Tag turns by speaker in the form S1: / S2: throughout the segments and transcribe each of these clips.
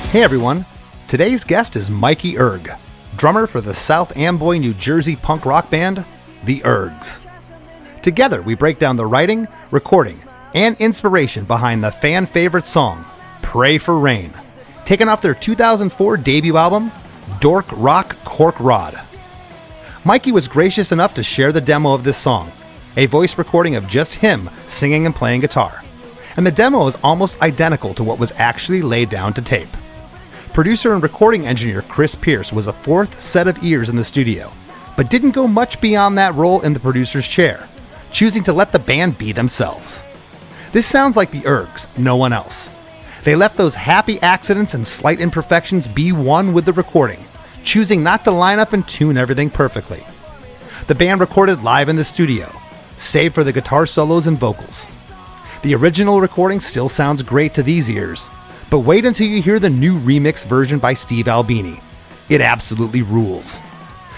S1: Hey everyone, today's guest is Mikey Erg, drummer for the South Amboy, New Jersey punk rock band, the Ergs. Together we break down the writing, recording, and inspiration behind the fan favorite song, Pray for Rain, taken off their 2004 debut album, Dork Rock Cork Rod. Mikey was gracious enough to share the demo of this song, a voice recording of just him singing and playing guitar. And the demo is almost identical to what was actually laid down to tape. Producer and recording engineer Chris Pierce was a fourth set of ears in the studio, but didn't go much beyond that role in the producer's chair, choosing to let the band be themselves. This sounds like the Ergs, no one else. They let those happy accidents and slight imperfections be one with the recording, choosing not to line up and tune everything perfectly. The band recorded live in the studio, save for the guitar solos and vocals. The original recording still sounds great to these ears, but wait until you hear the new remix version by Steve Albini. It absolutely rules.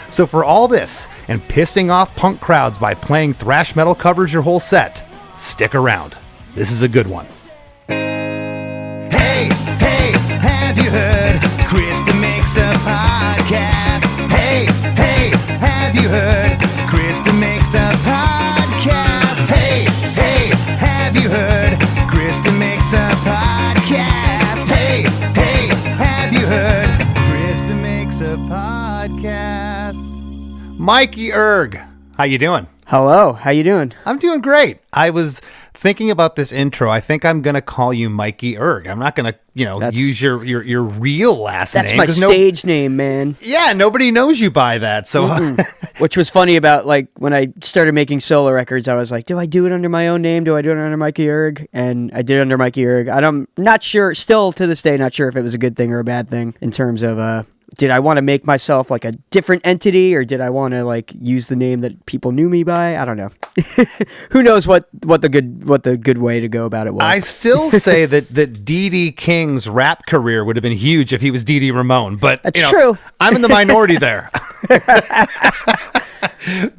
S1: So for all this, and pissing off punk crowds by playing thrash metal covers your whole set, stick around. This is a good one.
S2: Hey, have you heard? Chris DeMakes a podcast. Hey, have you heard? Chris DeMakes a podcast. Hey, have you heard? Chris DeMakes a podcast. Hey, have you heard? Chris DeMakes a podcast.
S1: Mikey Erg, how you doing?
S3: Hello, how you doing?
S1: I'm doing great. I was thinking about this intro. I think I'm going to call you Mikey Erg. I'm not going to, use your real last name.
S3: That's my stage name, man.
S1: Yeah, nobody knows you by that. So,
S3: Which was funny about, like, when I started making solo records, I was like, do I do it under my own name? Do I do it under Mikey Erg? And I did it under Mikey Erg. I'm not sure, still to this day, not sure if it was a good thing or a bad thing in terms of, did I want to make myself like a different entity, or did I want to like use the name that people knew me by? I don't know. Who knows what the good way to go about it was.
S1: I still say that D.D. King's rap career would have been huge if he was D.D. Ramone, but
S3: that's true.
S1: I'm in the minority there.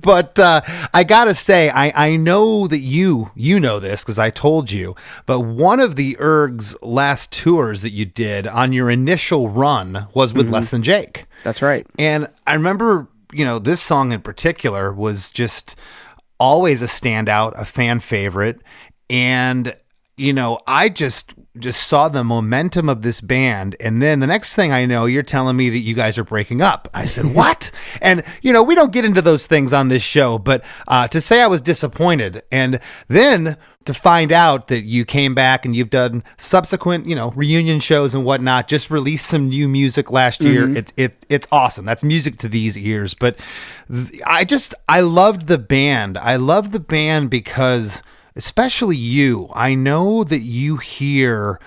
S1: But I gotta say, I know that you know this because I told you, but one of the Ergs' last tours that you did on your initial run was with Less Than Jake.
S3: That's right.
S1: And I remember, this song in particular was just always a standout, a fan favorite. And, I just saw the momentum of this band. And then the next thing I know, you're telling me that you guys are breaking up. I said, what? And, we don't get into those things on this show, but to say I was disappointed, and then to find out that you came back and you've done subsequent, reunion shows and whatnot, just released some new music last year. It's awesome. That's music to these ears. But I loved the band. I loved the band because, especially you, I know that you hear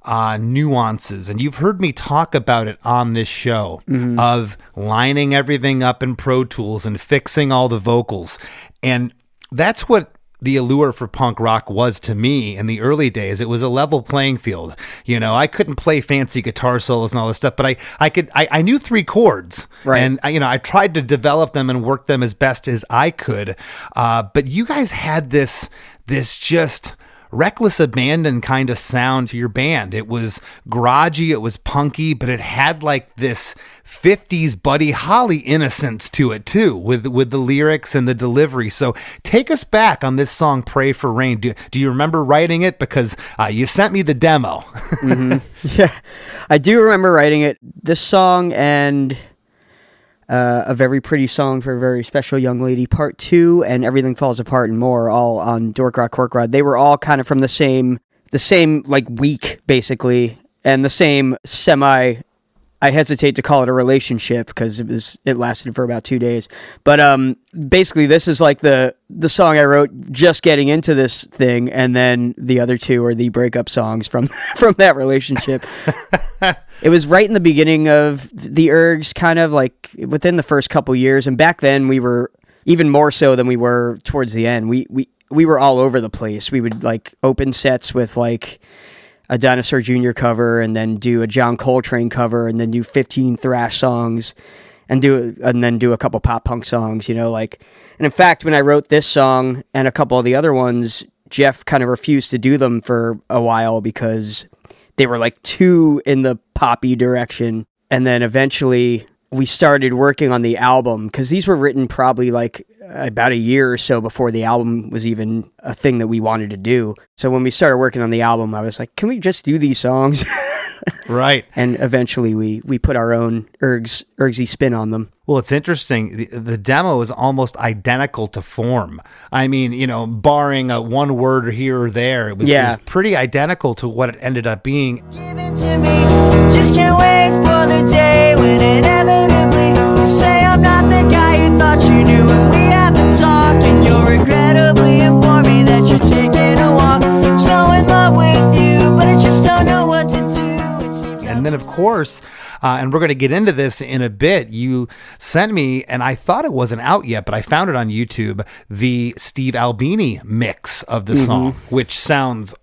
S1: nuances, and you've heard me talk about it on this show, of lining everything up in Pro Tools and fixing all the vocals. And that's what the allure for punk rock was to me in the early days. It was a level playing field. I couldn't play fancy guitar solos and all this stuff, but I knew three chords,
S3: right?
S1: And I tried to develop them and work them as best as I could. But you guys had this just reckless abandon kind of sound to your band. It was garagey, it was punky, but it had like this 50s Buddy Holly innocence to it too, with the lyrics and the delivery. So take us back on this song, Pray for Rain. Do you remember writing it? Because you sent me the demo.
S3: Yeah, I do remember writing it. This song and A Very Pretty Song for a Very Special Young Lady Part 2 and Everything Falls Apart and More, all on Dork Rock Cork Rod. They were all kind of from the same like week, basically, and the same I hesitate to call it a relationship because it lasted for about 2 days. But basically, this is like the song I wrote just getting into this thing, and then the other two are the breakup songs from that relationship. It was right in the beginning of the Ergs, kind of like within the first couple years, and back then we were even more so than we were towards the end. We were all over the place. We would like open sets with like a Dinosaur Jr. cover, and then do a John Coltrane cover, and then do 15 thrash songs, and then do a couple pop punk songs, And in fact, when I wrote this song and a couple of the other ones, Jeff kind of refused to do them for a while because they were like too in the poppy direction. And then eventually we started working on the album, because these were written probably like about a year or so before the album was even a thing that we wanted to do. So when we started working on the album, I was like, can we just do these songs?
S1: Right.
S3: And eventually we put our own Ergsy spin on them.
S1: Well, it's interesting. The demo is almost identical to form. I mean, you know, barring a one word here or there, it was pretty identical to what it ended up being.
S2: Give it to me, just can't wait for the day when inevitably you say I'm not the guy you thought you knew, and we have to talk, and you'll regrettably inform me that you're taking a walk. So in love with you, but I just don't know what to do.
S1: And then, of course, and we're going to get into this in a bit, you sent me, and I thought it wasn't out yet, but I found it on YouTube, the Steve Albini mix of the song, which sounds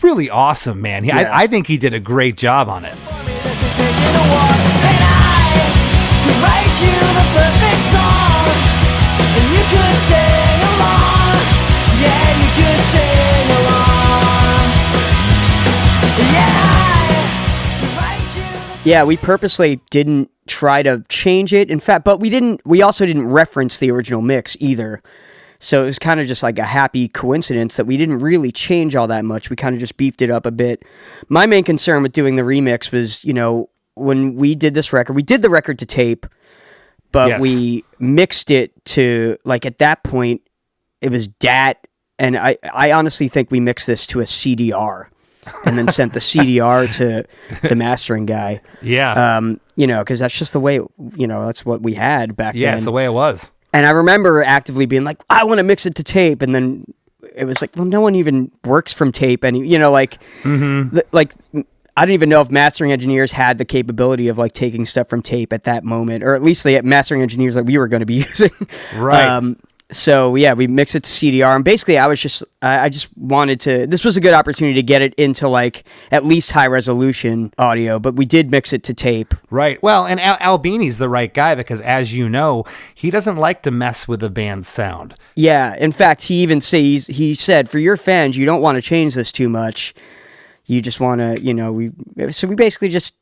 S1: really awesome, man. I think he did a great job on it.
S3: Yeah, we purposely didn't try to change it. In fact, but we also didn't reference the original mix either. So it was kind of just like a happy coincidence that we didn't really change all that much. We kind of just beefed it up a bit. My main concern with doing the remix was, you know, when we did this record, we did the record to tape, but we mixed it to, like, at that point, it was DAT. And I honestly think we mixed this to a CDR. And then sent the CDR to the mastering guy.
S1: Yeah.
S3: You know, because that's just the way, you know, that's what we had back then.
S1: Yeah, it's the way it was.
S3: And I remember actively being like, I want to mix it to tape. And then it was like, well, no one even works from tape. And, you know, like, like, I don't even know if mastering engineers had the capability of, like, taking stuff from tape at that moment. Or at least the mastering engineers that we were going to be using.
S1: Right.
S3: So yeah, we mixed it to CDR, and basically I just wanted to, this was a good opportunity to get it into, like, at least high resolution audio, but we did mix it to tape.
S1: Right. Well, and Albini's the right guy, because as you know, he doesn't like to mess with the band's sound.
S3: Yeah. In fact, he said, for your fans, you don't want to change this too much. You just want to, you know, we basically just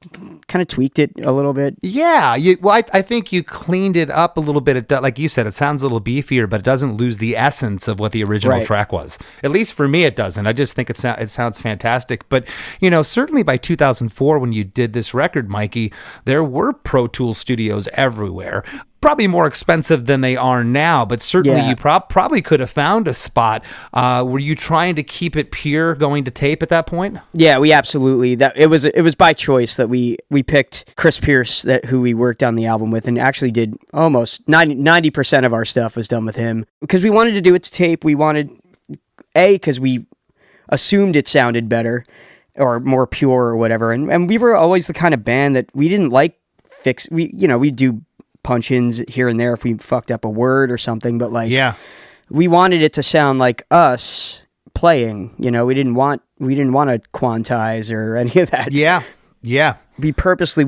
S3: kind of tweaked it a little bit.
S1: Yeah. I think you cleaned it up a little bit. Like you said, it sounds a little beefier, but it doesn't lose the essence of what the original track was. At least for me, it doesn't. I just think it sounds fantastic. But, you know, certainly by 2004, when you did this record, Mikey, there were Pro Tools studios everywhere. Probably more expensive than they are now, but certainly you probably could have found a spot. Were you trying to keep it pure going to tape at that point?
S3: Yeah, we absolutely. It was by choice that we picked Chris Pierce, who we worked on the album with, and actually did almost 90% of our stuff was done with him, because we wanted to do it to tape. We wanted, because we assumed it sounded better or more pure or whatever, and we were always the kind of band that we didn't like we do punch-ins here and there if we fucked up a word or something, but like, we wanted it to sound like us playing. You know, we didn't want to quantize or any of that.
S1: Yeah.
S3: We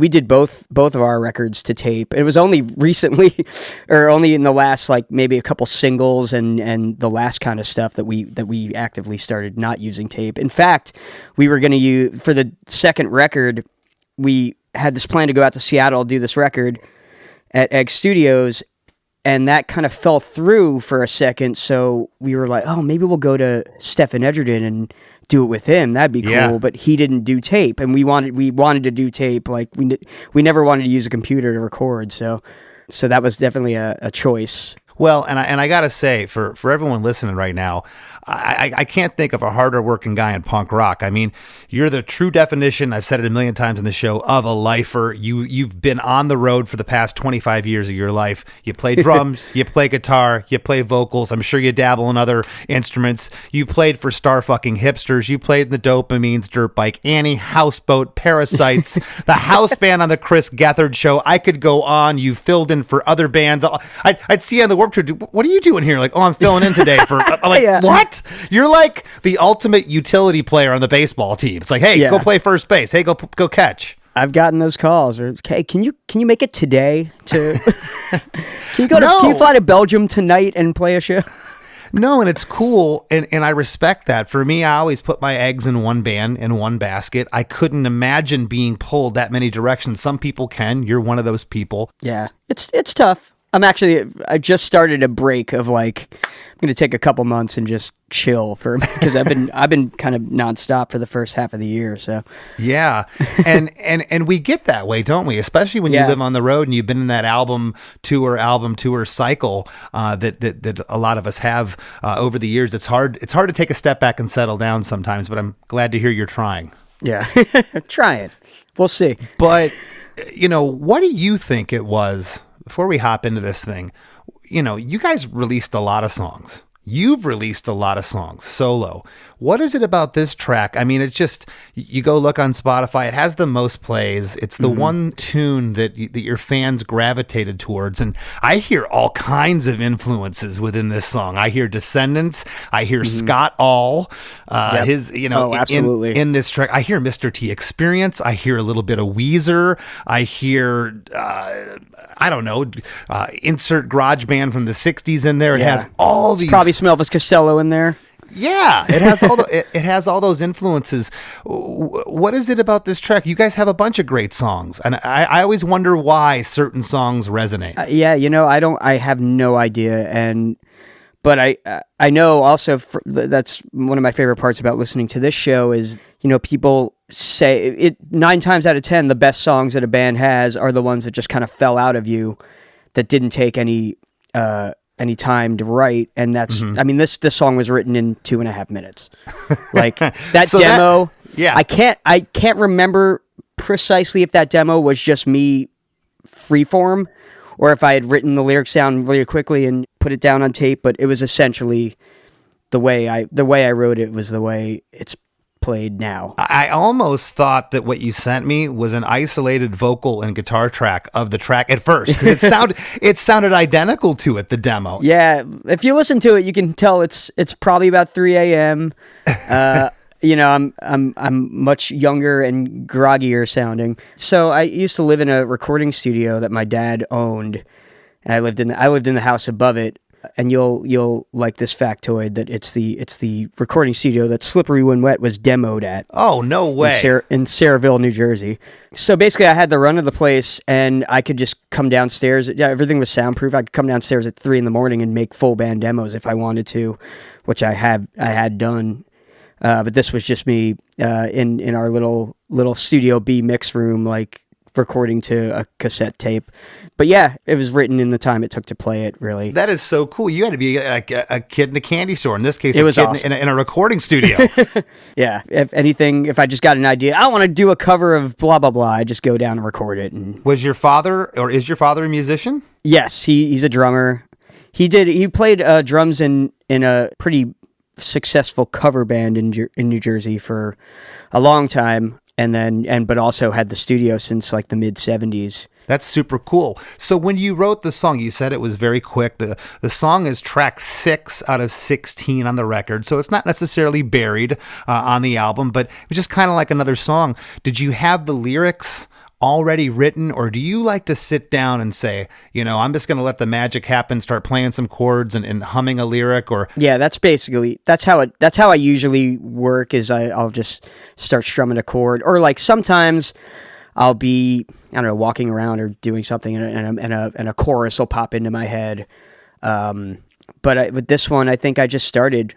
S3: did both of our records to tape. It was only recently, or only in the last, like, maybe a couple singles and the last kind of stuff that we actively started not using tape. In fact, we were going to use, for the second record, we had this plan to go out to Seattle, do this record at Egg Studios, and that kind of fell through for a second. So we were like, oh, maybe we'll go to Stephen Edgerton and do it with him. That'd be cool. But he didn't do tape, and we wanted to do tape. Like, we never wanted to use a computer to record. So that was definitely a choice.
S1: Well, and I gotta say, for everyone listening right now, I can't think of a harder working guy in punk rock. I mean, you're the true definition, I've said it a million times in the show, of a lifer. You've been on the road for the past 25 years of your life. You play drums, you play guitar, you play vocals. I'm sure you dabble in other instruments. You played for Star Fucking Hipsters. You played in the Dopamines, Dirt Bike Annie, Houseboat, Parasites, the house band on the Chris Gethard show. I could go on. You filled in for other bands. I'd see you on the Warped Tour. What are you doing here? Like, oh, I'm filling in today for. I'm like, what? You're like the ultimate utility player on the baseball team. It's like, hey, go play first base. Hey, go catch.
S3: I've gotten those calls. Or, hey, can you make it today? Can you fly to Belgium tonight and play a show?
S1: No, and it's cool, and I respect that. For me, I always put my eggs in one band, in one basket. I couldn't imagine being pulled that many directions. Some people can. You're one of those people.
S3: Yeah, it's tough. I just started a break of like, I'm going to take a couple months and just chill because I've been kind of nonstop for the first half of the year. So
S1: yeah, and we get that way, don't we? Especially when you live on the road and you've been in that album tour cycle that a lot of us have over the years. It's hard to take a step back and settle down sometimes. But I'm glad to hear you're trying.
S3: Yeah, try it. We'll see.
S1: But what do you think it was? Before we hop into this thing, you guys released a lot of songs. You've released a lot of songs solo. What is it about this track? I mean, it's just, you go look on Spotify, it has the most plays. It's the one tune that your fans gravitated towards. And I hear all kinds of influences within this song. I hear Descendants. I hear Scott All,
S3: absolutely.
S1: In this track. I hear Mr. T Experience. I hear a little bit of Weezer. I hear, insert garage band from the 60s in there. It has all these.
S3: Probably some Elvis Costello in there.
S1: Yeah, it has all it has all those influences. What is it about this track? You guys have a bunch of great songs, and I always wonder why certain songs resonate.
S3: I have no idea, but I know also that's one of my favorite parts about listening to this show is people say it 9 times out of 10 the best songs that a band has are the ones that just kind of fell out of you, that didn't take any time to write, and that's I mean this song was written in 2.5 minutes. Like that demo. I can't remember precisely if that demo was just me freeform or if I had written the lyrics down really quickly and put it down on tape, but it was essentially the way I wrote it was the way it's played now.
S1: I almost thought that what you sent me was an isolated vocal and guitar track of the track at first. It sounded identical to it, the demo.
S3: Yeah, if you listen to it, you can tell it's probably about 3 a.m. I'm much younger and groggier sounding. So I used to live in a recording studio that my dad owned, and I lived in the house above it. And you'll like this factoid that it's the recording studio that Slippery When Wet was demoed at.
S1: Oh, no way.
S3: In Saraville, New Jersey. So basically I had the run of the place and I could just come downstairs. Yeah, everything was soundproof. I could come downstairs at 3 a.m. and make full band demos if I wanted to, which I had done. But this was just me in our little Studio B mix room, like recording to a cassette tape. But yeah, it was written in the time it took to play it, really.
S1: That is so cool. You had to be like a kid in a candy store. In this case,
S3: it was
S1: kid
S3: awesome.
S1: in a recording studio.
S3: Yeah. If I just got an idea, I want to do a cover of blah, blah, blah, I just go down and record it. And
S1: is your father a musician?
S3: Yes, he's a drummer. He played drums in a pretty successful cover band in New Jersey for a long time. But also had the studio since like the mid 70s.
S1: That's super cool. So when you wrote the song, you said it was very quick. The song is track 6 out of 16 on the record, so it's not necessarily buried on the album, but it was just kind of like another song. Did you have the lyrics already written, or do you like to sit down and say, I'm just going to let the magic happen, start playing some chords and humming a lyric? Or
S3: yeah, that's how I usually work. Is I'll just start strumming a chord, or like sometimes I'll be walking around or doing something and a chorus will pop into my head. But with this one, I think I just started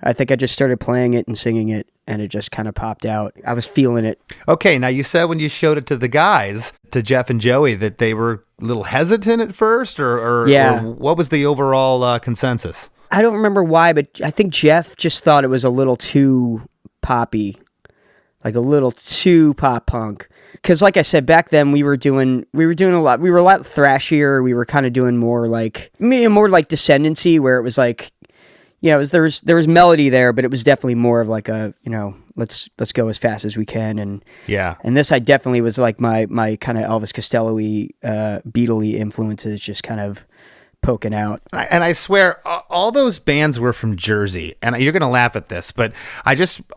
S3: playing it and singing it, and it just kind of popped out. I was feeling it.
S1: Okay, now you said when you showed it to the guys, to Jeff and Joey, that they were a little hesitant at first, or what was the overall consensus?
S3: I don't remember why, but I think Jeff just thought it was a little too poppy, like a little too pop punk. Because like I said, back then we were doing a lot. We were a lot thrashier. We were kind of doing more like Descendancy, where it was like, there was melody there, but it was definitely more of like a, let's go as fast as we can. And
S1: yeah.
S3: And this, I definitely was like my kind of Elvis Costello-y, Beatle-y influences just kind of poking out.
S1: And I swear, all those bands were from Jersey. And you're going to laugh at this, but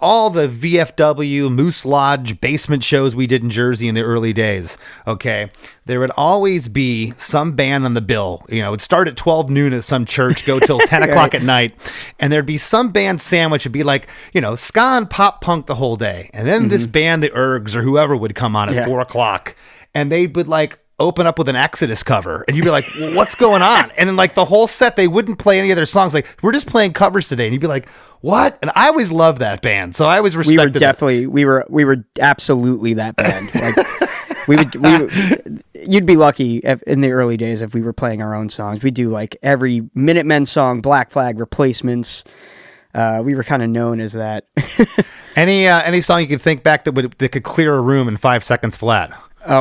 S1: all the VFW, Moose Lodge, basement shows we did in Jersey in the early days, okay, there would always be some band on the bill. You know, it'd start at 12 noon at some church, go till 10 o'clock at night, and there'd be some band sandwich. It'd be like, you know, ska and pop punk the whole day. And then this band, the Ergs or whoever, would come on at 4 o'clock, and they would like open up with an Exodus cover, and you'd be like, well, what's going on? And then like the whole set, they wouldn't play any of their songs. Like, we're just playing covers today. And you'd be like, what? And I always loved that band. So I always respected
S3: we were absolutely that band. Like you'd be lucky in the early days if we were playing our own songs. We do like every Minutemen song, Black Flag, Replacements. We were kind of known as that.
S1: Any song you could think back that could clear a room in 5 seconds flat?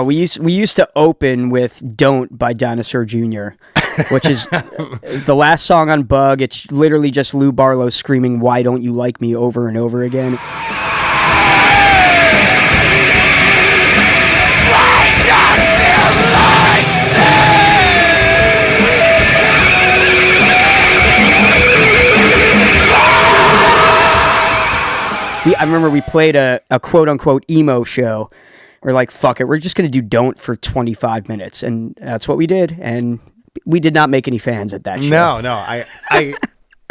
S3: We used to open with "Don't" by Dinosaur Jr., which is the last song on Bug. It's literally just Lou Barlow screaming, "Why don't you like me?" over and over again. I remember we played a quote-unquote emo show. We're like, fuck it, we're just going to do "Don't" for 25 minutes. And that's what we did. And we did not make any fans at that show.
S1: No.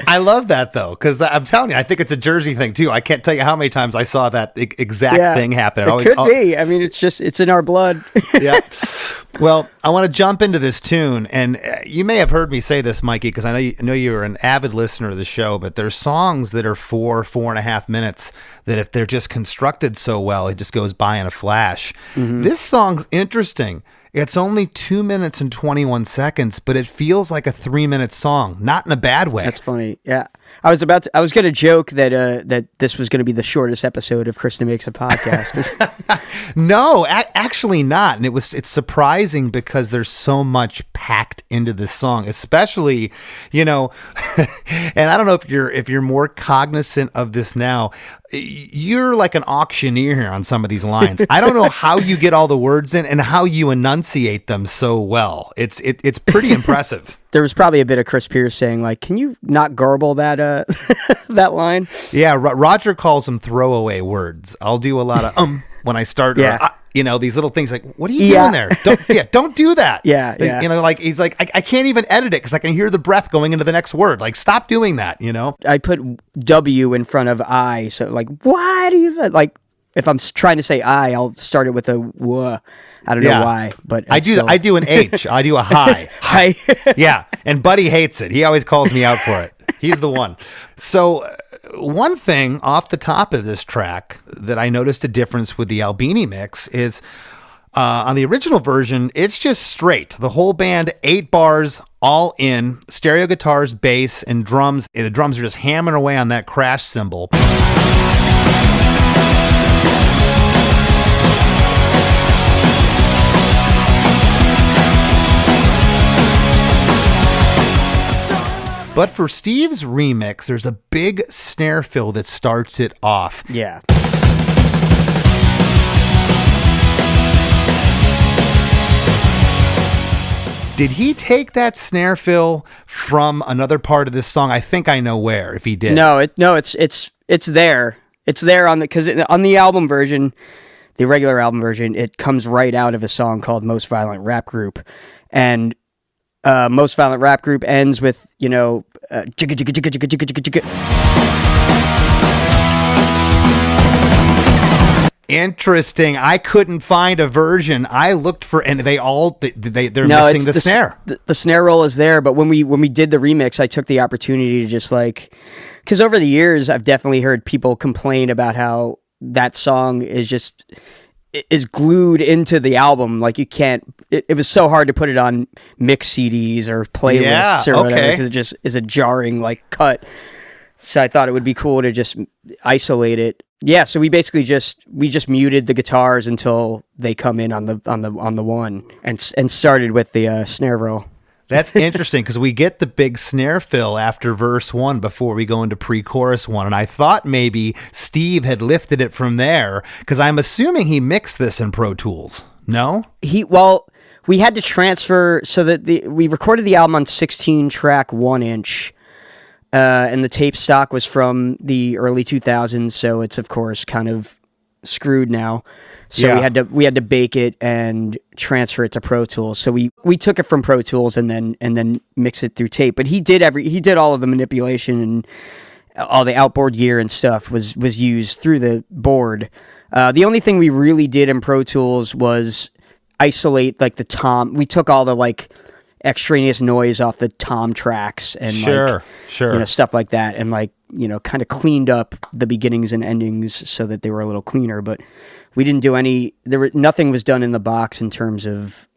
S1: I love that, though, because I'm telling you, I think it's a Jersey thing, too. I can't tell you how many times I saw that exact thing happen.
S3: It could be. I mean, it's in our blood.
S1: Yeah. Well, I want to jump into this tune, and you may have heard me say this, Mikey, because I know you're an avid listener of the show, but there's songs that are 4.5 minutes that if they're just constructed so well, it just goes by in a flash. This song's interesting. It's only 2 minutes and 21 seconds, but it feels like a 3-minute song, not in a bad way.
S3: That's funny. Yeah. I was going to joke that this was going to be the shortest episode of Chris DeMakes a Podcast.
S1: No, actually not. And it's surprising because there's so much packed into this song, especially, you know, and I don't know if you're more cognizant of this now. You're like an auctioneer here on some of these lines. I don't know how you get all the words in and how you enunciate them so well. It's pretty impressive.
S3: There was probably a bit of Chris Pierce saying, like, can you not garble that that line?
S1: Yeah, Roger calls them throwaway words. I'll do a lot of when I start, these little things like, what are you doing there? Don't do that.
S3: Yeah.
S1: You know, like, he's like, I can't even edit it because I can hear the breath going into the next word. Like, stop doing that, you know?
S3: I put W in front of I, so like, why do you, like, if I'm trying to say I, I'll start it with a W. I don't know why, but
S1: I do an H. I do a hi.
S3: Hi.
S1: Yeah, and Buddy hates it. He always calls me out for it. He's the one. So one thing off the top of this track that I noticed a difference with the Albini mix is on the original version, it's just straight. The whole band, 8 bars, all in, stereo guitars, bass, and drums. The drums are just hammering away on that crash cymbal. But for Steve's remix, there's a big snare fill that starts it off.
S3: Yeah.
S1: Did he take that snare fill from another part of this song? I think I know where, if he did.
S3: No, it's there. It's there because on the album version, the regular album version, it comes right out of a song called Most Violent Rap Group. And Most Violent Rap Group ends with, you know, jigga jigga jigga jigga jigga jigga jigga.
S1: Interesting. I couldn't find a version. I looked for, and they're missing the snare.
S3: The snare roll is there, but when we did the remix, I took the opportunity to just like, because over the years I've definitely heard people complain about how that song is glued into the album. Like you can't, it was so hard to put it on mix CDs or playlists or whatever, because it just is a jarring like cut. So I thought it would be cool to just isolate it. Yeah, so we basically just muted the guitars until they come in on the one and started with the snare roll.
S1: That's interesting because we get the big snare fill after verse 1 before we go into pre-chorus 1. And I thought maybe Steve had lifted it from there because I'm assuming he mixed this in Pro Tools. No?
S3: we had to transfer so that we recorded the album on 16-track 1-inch, and the tape stock was from the early 2000s, so it's of course kind of screwed now. So we had to bake it and transfer it to Pro Tools. So we took it from Pro Tools and then mix it through tape. But he did all of the manipulation, and all the outboard gear and stuff was used through the board. The only thing we really did in Pro Tools was isolate like the tom. We took all the like extraneous noise off the tom tracks and stuff like that, and kind of cleaned up the beginnings and endings so that they were a little cleaner. But we didn't do nothing was done in the box in terms of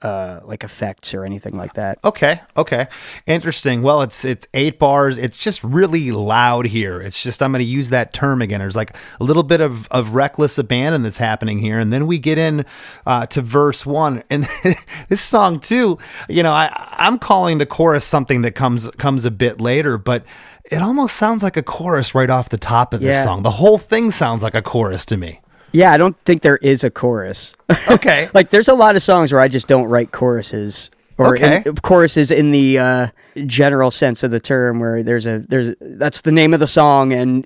S3: like effects or anything like that.
S1: Okay. Interesting. Well, it's 8 bars. It's just really loud here. It's just, I'm going to use that term again. There's like a little bit of reckless abandon that's happening here. And then we get in to verse 1. And this song too, I'm calling the chorus something that comes a bit later, but it almost sounds like a chorus right off the top of this song. The whole thing sounds like a chorus to me.
S3: Yeah, I don't think there is a chorus.
S1: Okay.
S3: Like, there's a lot of songs where I just don't write choruses. Or choruses in the general sense of the term, where that's the name of the song, and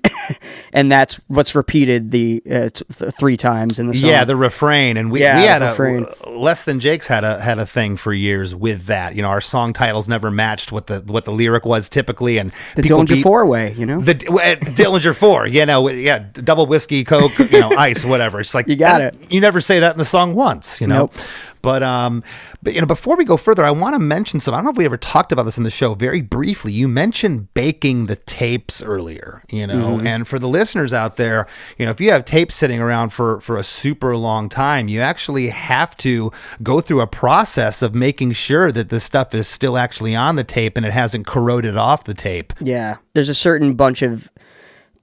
S3: and that's what's repeated 3 times in the song.
S1: Yeah, the refrain, and we had Less Than Jake's had a thing for years with that. Our song titles never matched what the lyric was typically, and
S3: the Dillinger 4-way,
S1: the Dillinger 4, double whiskey, Coke, ice, whatever. It's like
S3: you got it.
S1: You never say that in the song once,
S3: Nope.
S1: But before we go further, I want to mention I don't know if we ever talked about this in the show very briefly. You mentioned baking the tapes earlier, and for the listeners out there, if you have tapes sitting around for a super long time, you actually have to go through a process of making sure that the stuff is still actually on the tape and it hasn't corroded off the tape.
S3: Yeah, there's a certain bunch of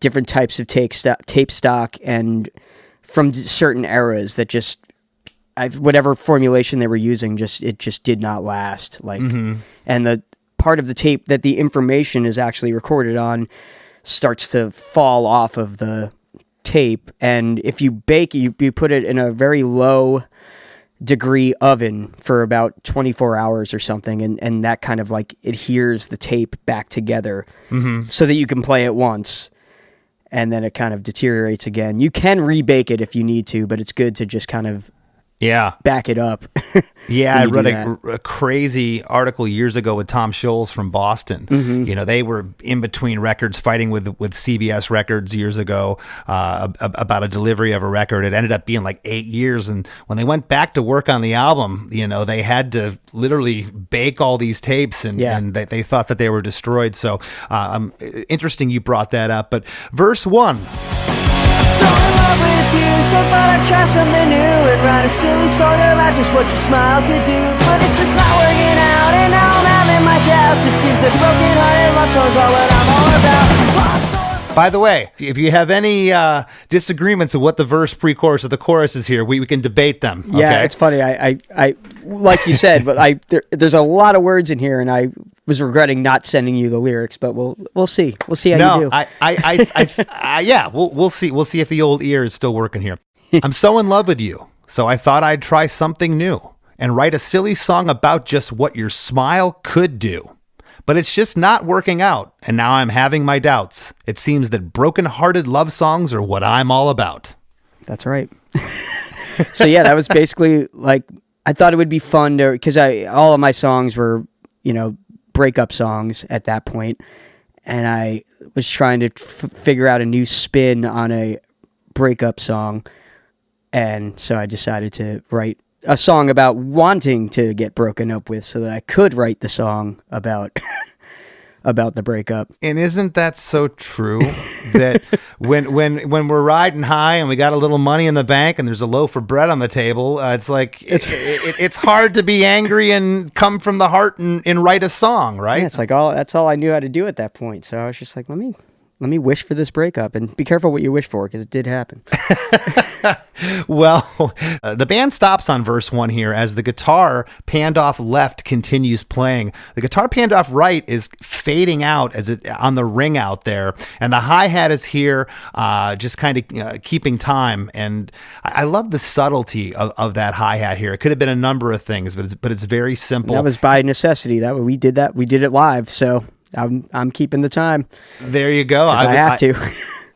S3: different types of tape stock and from certain eras that just whatever formulation they were using, it just did not last. And the part of the tape that the information is actually recorded on starts to fall off of the tape. And if you bake, you put it in a very low degree oven for about 24 hours or something, and that kind of like adheres the tape back together so that you can play it once. And then it kind of deteriorates again. You can rebake it if you need to, but it's good to just kind of back it up.
S1: I read a crazy article years ago with Tom Scholes from Boston. They were in between records fighting with CBS Records years ago about a delivery of a record. It ended up being like 8 years. And when they went back to work on the album, they had to literally bake all these tapes and they thought that they were destroyed. So interesting you brought that up. But verse 1.
S2: So in love with you, so thought I'd try something new and write a silly song about just what your smile could do. But it's just not working out, and now I'm having my doubts. It seems that broken-hearted love songs are what I'm all about.
S1: By the way, if you have any disagreements of what the verse, pre-chorus, or the chorus is here, we can debate them. Okay?
S3: Yeah, it's funny. I like you said, but there's a lot of words in here, and I was regretting not sending you the lyrics, but we'll see. We'll see how you do.
S1: We'll see. We'll see if the old ear is still working here. I'm so in love with you, so I thought I'd try something new and write a silly song about just what your smile could do. But it's just not working out, and now I'm having my doubts. It seems that broken-hearted love songs are what I'm all about.
S3: That's right. So yeah, that was basically like, I thought it would be fun to, because all of my songs were, breakup songs at that point, and I was trying to figure out a new spin on a breakup song, and so I decided to write a song about wanting to get broken up with so that I could write the song about the breakup.
S1: And isn't that so true that when we're riding high and we got a little money in the bank and there's a loaf of bread on the table, it's like it's hard to be angry and come from the heart and write a song, right?
S3: Yeah, it's like that's all I knew how to do at that point. So I was just like, let me let me wish for this breakup, and be careful what you wish for, because it did happen.
S1: Well, the band stops on verse 1 here as the guitar panned off left continues playing. The guitar panned off right is fading out as it on the ring out there, and the hi-hat is here, just kind of keeping time. And I love the subtlety of that hi-hat here. It could have been a number of things, but it's very simple.
S3: That was by necessity. We did it live, so I'm keeping the time.
S1: There you go.
S3: I have to.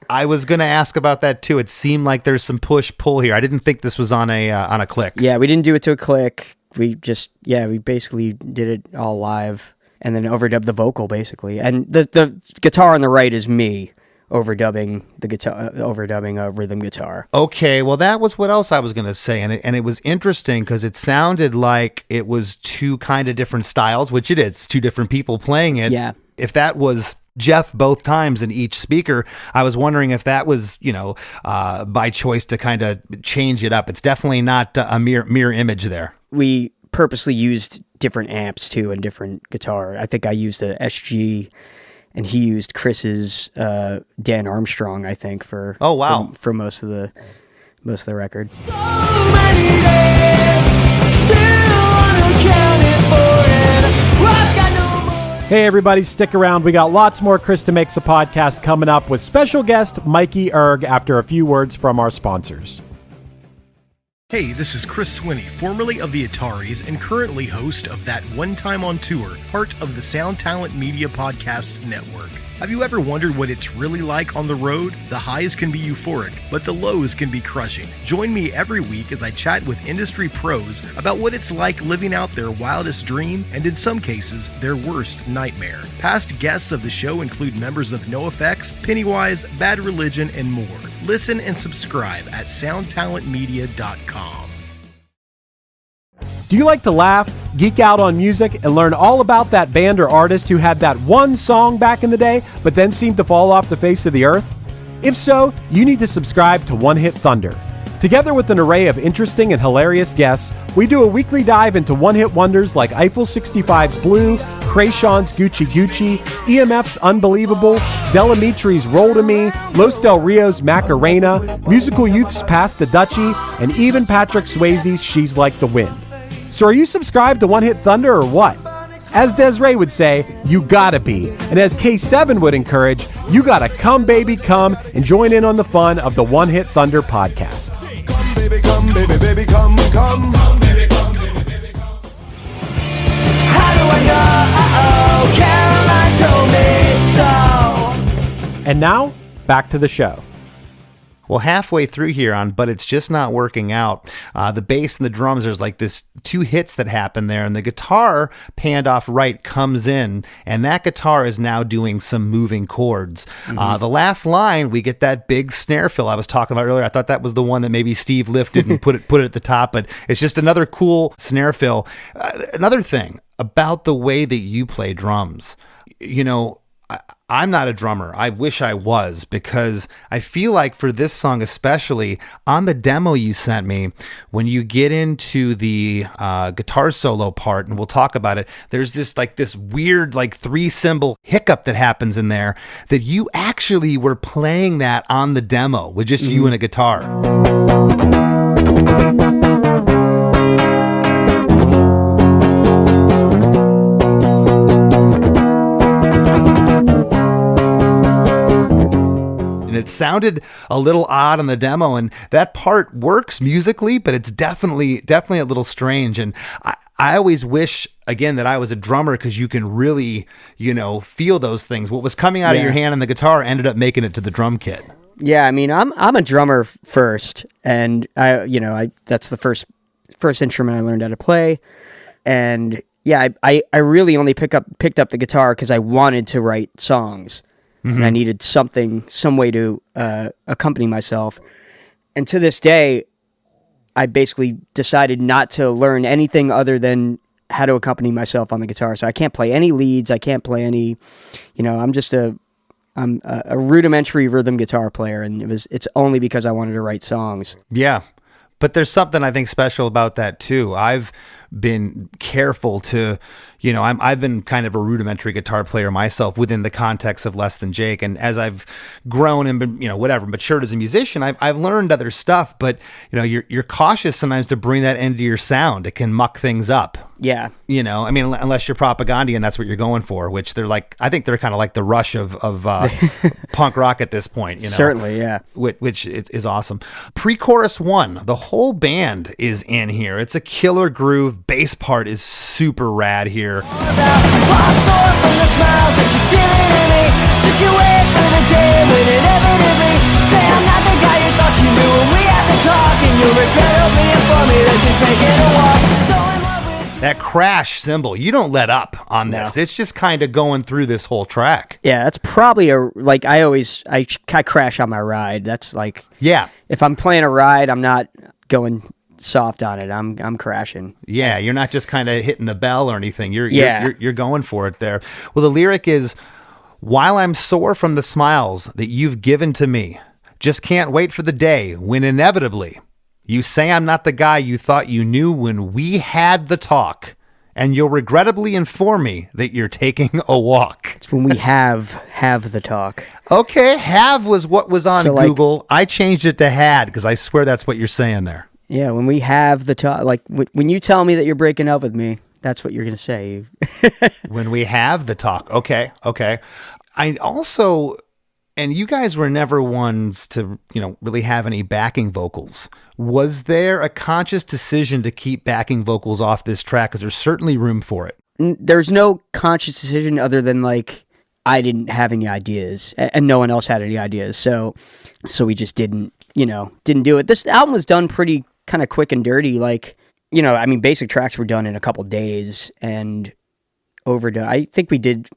S1: I was going to ask about that too. It seemed like there's some push-pull here. I didn't think this was on a click.
S3: Yeah, we didn't do it to a click. We basically did it all live and then overdubbed the vocal basically. And the guitar on the right is me overdubbing the guitar, overdubbing a rhythm guitar.
S1: Okay, well that was what else I was going to say, and it was interesting because it sounded like it was two kind of different styles, which it is. It's two different people playing it.
S3: Yeah.
S1: If that was Jeff both times in each speaker, I was wondering if that was, by choice to kind of change it up. It's definitely not a mirror image there.
S3: We purposely used different amps too and different guitar. I think I used a SG, and he used Chris's Dan Armstrong, I think, for for most of the record.
S2: So many days, still unaccounted for it. I've got no more.
S4: Hey everybody, stick around. We got lots more Chris DeMakes a Podcast coming up with special guest Mikey Erg after a few words from our sponsors.
S5: Hey, this is Chris Swinney, formerly of the Ataris and currently host of That One Time on Tour, part of the Sound Talent Media Podcast Network. Have you ever wondered what it's really like on the road? The highs can be euphoric, but the lows can be crushing. Join me every week as I chat with industry pros about what it's like living out their wildest dream and, in some cases, their worst nightmare. Past guests of the show include members of NoFX, Pennywise, Bad Religion, and more. Listen and subscribe at soundtalentmedia.com.
S4: Do you like to laugh, geek out on music, and learn all about that band or artist who had that one song back in the day, but then seemed to fall off the face of the earth? If so, you need to subscribe to One Hit Thunder. Together with an array of interesting and hilarious guests, we do a weekly dive into one-hit wonders like Eiffel 65's Blue, Krayshawn's Gucci Gucci, EMF's Unbelievable, Delamitri's Roll to Me, Los Del Rio's Macarena, Musical Youth's Pass the Dutchie, and even Patrick Swayze's She's Like the Wind. So are you subscribed to One Hit Thunder or what? As Desiree would say, you gotta be. And as K7 would encourage, you gotta come baby come and join in on the fun of the One Hit Thunder podcast.
S2: Come, baby, come, baby, baby, come, come. Come, baby, come, baby, baby, come. How do I know? Caroline told me so.
S4: And now, back to the show.
S1: Well, halfway through here on But It's Just Not Working Out, the bass and the drums, there's like this two hits that happen there, and the guitar panned off right comes in, and that guitar is now doing some moving chords. The last line, we get that big snare fill I was talking about earlier. I thought that was the one that maybe Steve lifted and put it at the top, but it's just another cool snare fill. Another thing about the way that you play drums, I'm not a drummer. I wish I was, because I feel like for this song especially, on the demo you sent me, when you get into the guitar solo part, and we'll talk about it, there's this weird 3-symbol hiccup that happens in there, that you actually were playing that on the demo with just you and a guitar. And it sounded a little odd on the demo, and that part works musically, but it's definitely a little strange. And I always wish, again, that I was a drummer, because you can really, feel those things. What was coming out of your hand on the guitar ended up making it to the drum kit.
S3: Yeah, I mean, I'm a drummer first, and I that's the first instrument I learned how to play, and yeah, I really only picked up the guitar because I wanted to write songs. And I needed some way to accompany myself. And to this day, I basically decided not to learn anything other than how to accompany myself on the guitar. So I can't play any leads. I can't play any, I'm a rudimentary rhythm guitar player, and it's only because I wanted to write songs.
S1: Yeah. But there's something I think special about that too. I've been careful to, I've been kind of a rudimentary guitar player myself within the context of Less Than Jake. And as I've grown and been, matured as a musician, I've learned other stuff, but you're cautious sometimes to bring that into your sound. It can muck things up.
S3: Yeah.
S1: Unless you're Propaganda and that's what you're going for, which I think they're kind of like the Rush of punk rock at this point,
S3: Certainly, yeah.
S1: Which is awesome. Pre-chorus 1, the whole band is in here. It's a killer groove. Bass part is super rad here. That crash cymbal, you don't let up on this. No. It's just kind of going through this whole track.
S3: Yeah, that's probably I crash on my ride. That's like,
S1: yeah.
S3: If I'm playing a ride, I'm not going soft on it. I'm crashing.
S1: Yeah, you're not just kind of hitting the bell or anything. You're going for it there. Well, the lyric is, while I'm sore from the smiles that you've given to me, just can't wait for the day when inevitably you say I'm not the guy you thought you knew when we had the talk, and you'll regrettably inform me that you're taking a walk.
S3: It's when we have the talk.
S1: Okay, have was what was on Google. I changed it to had because I swear that's what you're saying there.
S3: Yeah, when we have the talk, like when you tell me that you're breaking up with me, that's what you're going to say.
S1: When we have the talk. Okay. I also, and you guys were never ones to, really have any backing vocals. Was there a conscious decision to keep backing vocals off this track? Because there's certainly room for it.
S3: There's no conscious decision other than I didn't have any ideas and no one else had any ideas. So we just didn't do it. This album was done pretty kind of quick and dirty. Basic tracks were done in a couple days and overdone. I think we did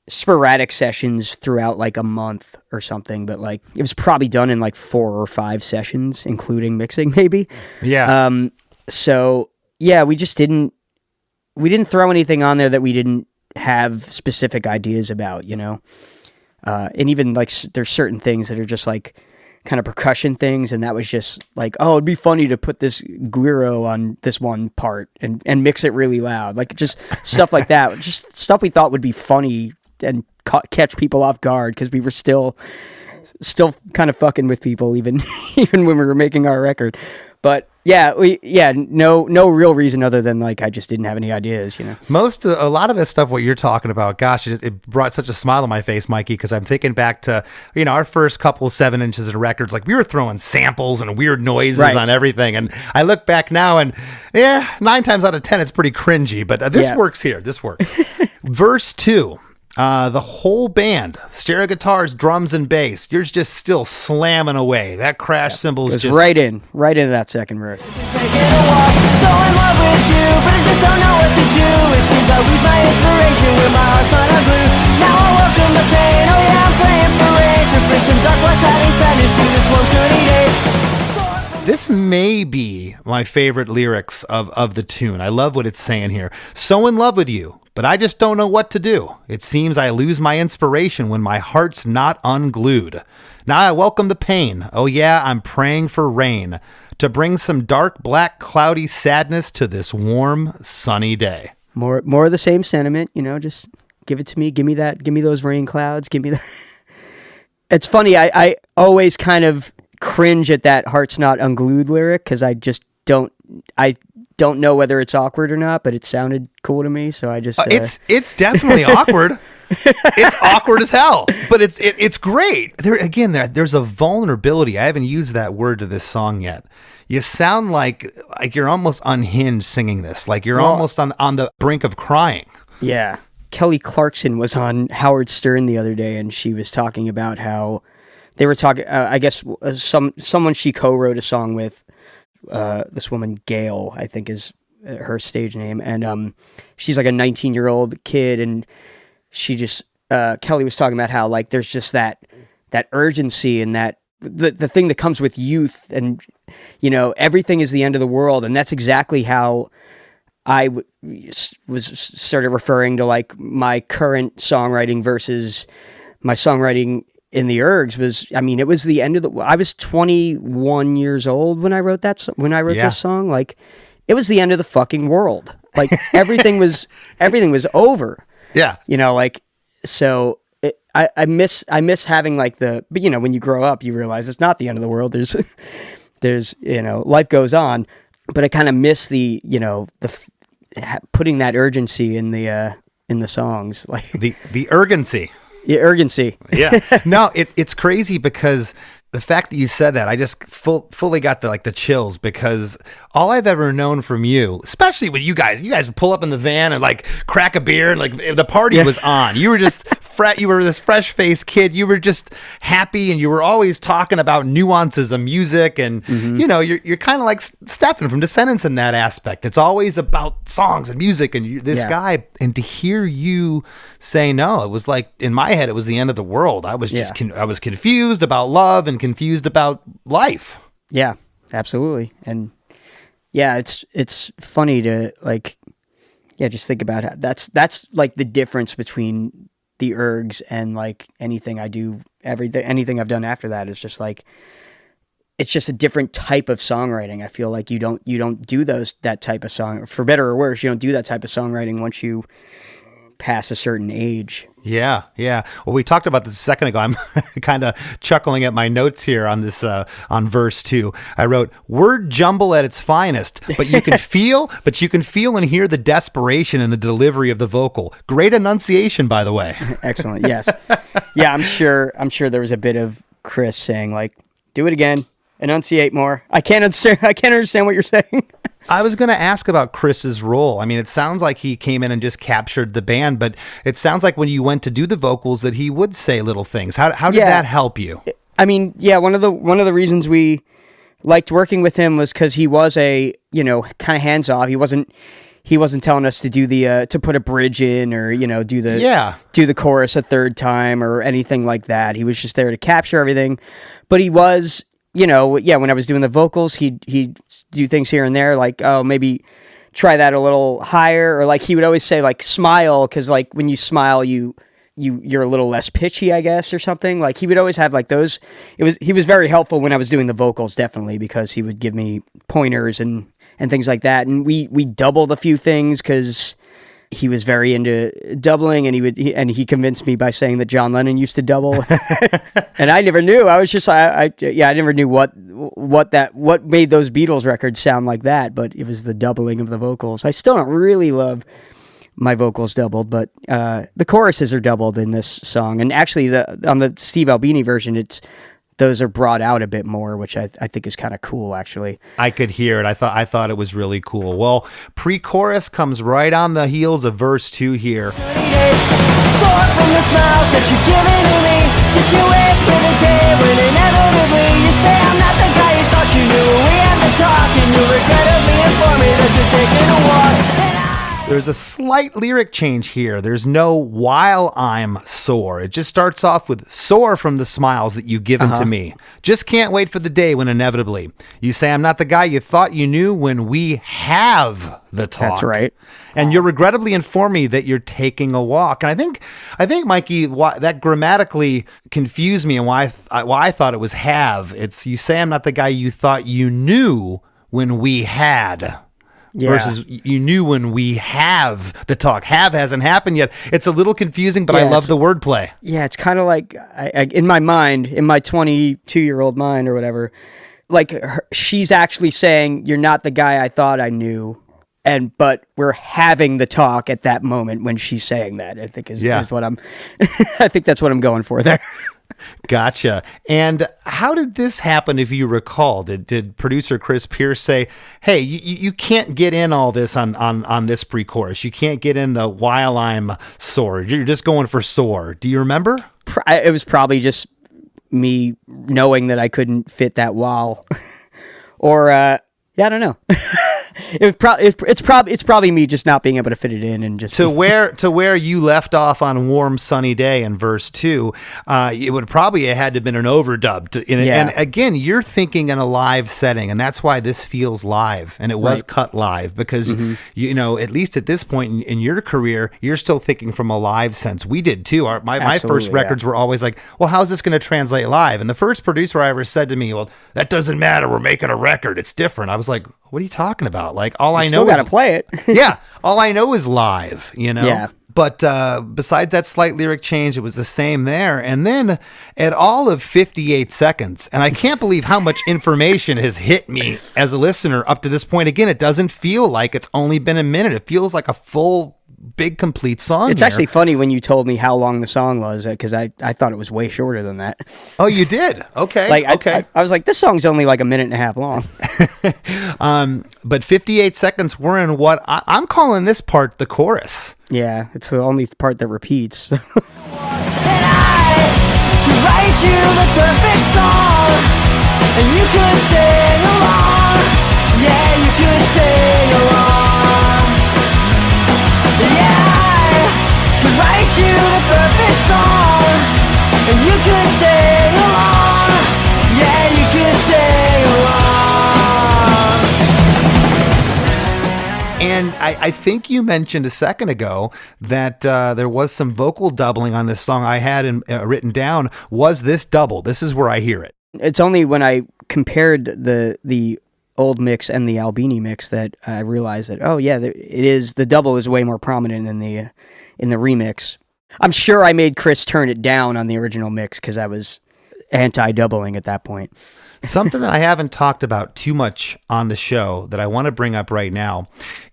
S3: sporadic sessions throughout a month or something, but it was probably done in 4 or 5 sessions, including mixing maybe.
S1: Yeah.
S3: So yeah, we didn't throw anything on there that we didn't have specific ideas about, and even there's certain things that are just kind of percussion things, and that was just it'd be funny to put this guiro on this one part and mix it really loud, just stuff like that, just stuff we thought would be funny and catch people off guard because we were still kind of fucking with people even when we were making our record. But no real reason other than I just didn't have any ideas, a
S1: lot of this stuff, what you're talking about, gosh, it brought such a smile on my face, Mikey, because I'm thinking back to, our first couple of 7 inches of records, we were throwing samples and weird noises on everything. And I look back now and 9 times out of 10, it's pretty cringy, but this works here. This works. Verse 2. The whole band, stereo guitars, drums, and bass, you're just still slamming away. That crash cymbal is just...
S3: right into that second verse.
S2: So in love with you, but I just don't know what to do. It seems I lose my inspiration when my heart's on a glue. Now I welcome the pain, oh yeah, I'm praying for rain to bring some dark black clouding sadness to this one sunny day.
S1: This may be my favorite lyrics of the tune. I love what it's saying here. So in love with you, but I just don't know what to do. It seems I lose my inspiration when my heart's not unglued. Now I welcome the pain. Oh yeah, I'm praying for rain to bring some dark, black, cloudy sadness to this warm, sunny day.
S3: More of the same sentiment, just give it to me. Give me that. Give me those rain clouds. Give me that. It's funny. I always kind of cringe at that heart's not unglued lyric because I just don't know whether it's awkward or not, but it sounded cool to me, so I just
S1: it's definitely awkward. It's awkward as hell, but it's great. There's a vulnerability. I haven't used that word to this song yet. You sound like you're almost unhinged singing this, you're almost on the brink of crying.
S3: Yeah. Kelly Clarkson was on Howard Stern the other day, and she was talking about how they were talking, I guess someone she co-wrote a song with, this woman, Gail, I think is her stage name. And she's a 19-year-old kid. And she just, Kelly was talking about how there's just that urgency and that the thing that comes with youth and, everything is the end of the world. And that's exactly how I was started referring to my current songwriting versus my songwriting in the Ergs was, it was the end of I was 21 years old when I wrote this song. it was the end of the fucking world. Like everything was over.
S1: Yeah.
S3: You know, like, so I miss having like but you know, when you grow up, you realize it's not the end of the world. There's, you know, life goes on, but I kind of miss the, you know, putting that urgency in the songs, like
S1: the urgency.
S3: Yeah, urgency.
S1: Yeah. No, it's crazy because the fact that you said that, I just fully got the chills, because all I've ever known from you, especially when you guys pull up in the van and like crack a beer and like the party was on. You were just you were this fresh-faced kid. You were just happy, and you were always talking about nuances of music, and you know, you're kind of like Stefan from Descendants in that aspect. It's always about songs and music, and this guy, and to hear you say no, it was like, in my head, it was the end of the world. I was just I was confused about love and confused about life.
S3: Yeah, absolutely. And yeah, it's funny to like, just think about how that's like the difference between the Ergs and like anything I do, anything I've done after that is just like, it's just a different type of songwriting. I feel like you don't do that type of song, for better or worse. You don't do that type of songwriting once you pass a certain age. Yeah.
S1: Well, we talked about this a second ago. I'm kind of chuckling at my notes here on this, on verse 2. I wrote, word jumble at its finest, but you can feel and hear the desperation in the delivery of the vocal. Great enunciation, by the way.
S3: Excellent. Yes. Yeah. I'm sure there was a bit of Chris saying like, do it again, enunciate more. I can't understand what you're saying.
S1: I was going to ask about Chris's role. I mean, it sounds like he came in and just captured the band, but it sounds like when you went to do the vocals that he would say little things. How did that help you?
S3: I mean, one of the reasons we liked working with him was because he was a, you know, kind of hands off. He wasn't telling us to do to put a bridge in, or, you know, do the chorus a third time or anything like that. He was just there to capture everything. But he was, you know, when I was doing the vocals, he'd do things here and there, like, oh, maybe try that a little higher, or like he would always say like smile, because like when you smile, you're a little less pitchy, I guess, or something. Like he would always have like those. He was very helpful when I was doing the vocals, definitely, because he would give me pointers and things like that. And we doubled a few things because he was very into doubling, and he convinced me by saying that John Lennon used to double, and I never knew. I was just I never knew what made those Beatles records sound like that, but it was the doubling of the vocals. I still don't really love my vocals doubled, but the choruses are doubled in this song, and actually on the Steve Albini version, those are brought out a bit more, which I think is kind of cool, actually.
S1: I could hear it. I thought it was really cool. Well, pre-chorus comes right on the heels of verse 2 here.
S2: Sore from the smiles that you've given to me. Just you wait for the day when inevitably you say I'm not the guy you thought you knew. We had the talk and you regrettably informed me that you're taking a walk.
S1: There's a slight lyric change here. There's no while I'm sore. It just starts off with sore from the smiles that you've given to me. Just can't wait for the day when inevitably you say I'm not the guy you thought you knew when we have the talk.
S3: That's right.
S1: And you regrettably inform me that you're taking a walk. And I think Mikey, that grammatically confused me, and why I thought it was have. It's you say I'm not the guy you thought you knew when we had. Yeah. Versus you knew when we have the talk. Have hasn't happened yet. It's a little confusing, but I love the wordplay.
S3: Yeah, it's kind of like in my mind, in my 22-year-old mind or whatever, like she's actually saying, "You're not the guy I thought I knew," but we're having the talk at that moment when she's saying that. I think is what I'm. I think that's what I'm going for there.
S1: Gotcha. And how did this happen, if you recall? Did producer Chris Pierce say, hey, you can't get in all this on this pre-chorus. You can't get in the while I'm sore. You're just going for sore. Do you remember?
S3: It was probably just me knowing that I couldn't fit that while. Or, I don't know. It's probably me just not being able to fit it in, and just
S1: to where you left off on Warm Sunny Day in verse 2. It would probably have had to have been an overdub. And again, you're thinking in a live setting, and that's why this feels live, and it was cut live, because you know, at least at this point in your career, you're still thinking from a live sense. We did too. My first records were always like, well, how's this going to translate live? And the first producer I ever said to me, well, that doesn't matter. We're making a record. It's different. I was like, what are you talking about? Like all I
S3: Still
S1: know
S3: got to
S1: is
S3: play it.
S1: yeah, all I know is live,
S3: Yeah.
S1: But besides that slight lyric change, it was the same there. And then at all of 58 seconds, and I can't believe how much information has hit me as a listener up to this point. Again, it doesn't feel like it's only been a minute. It feels like a full, big, complete song.
S3: It's actually funny when you told me how long the song was, because I thought it was way shorter than that.
S1: Oh, you did? Okay. Okay.
S3: I was like, this song's only like a minute and a half long.
S1: But 58 seconds, we're in what I'm calling this part the chorus.
S3: Yeah, it's the only part that repeats.
S2: And I could write you the perfect song, and you could sing along. Yeah, you could sing along. Yeah, I could write you the perfect song, and you could sing along. Yeah, you could sing along.
S1: And I think you mentioned a second ago that there was some vocal doubling on this song I had written down. Was this double? This is where I hear it.
S3: It's only when I compared the old mix and the Albini mix that I realized that, oh yeah, it is, the double is way more prominent in the remix. I'm sure I made Chris turn it down on the original mix because I was anti-doubling at that point.
S1: Something that I haven't talked about too much on the show that I want to bring up right now.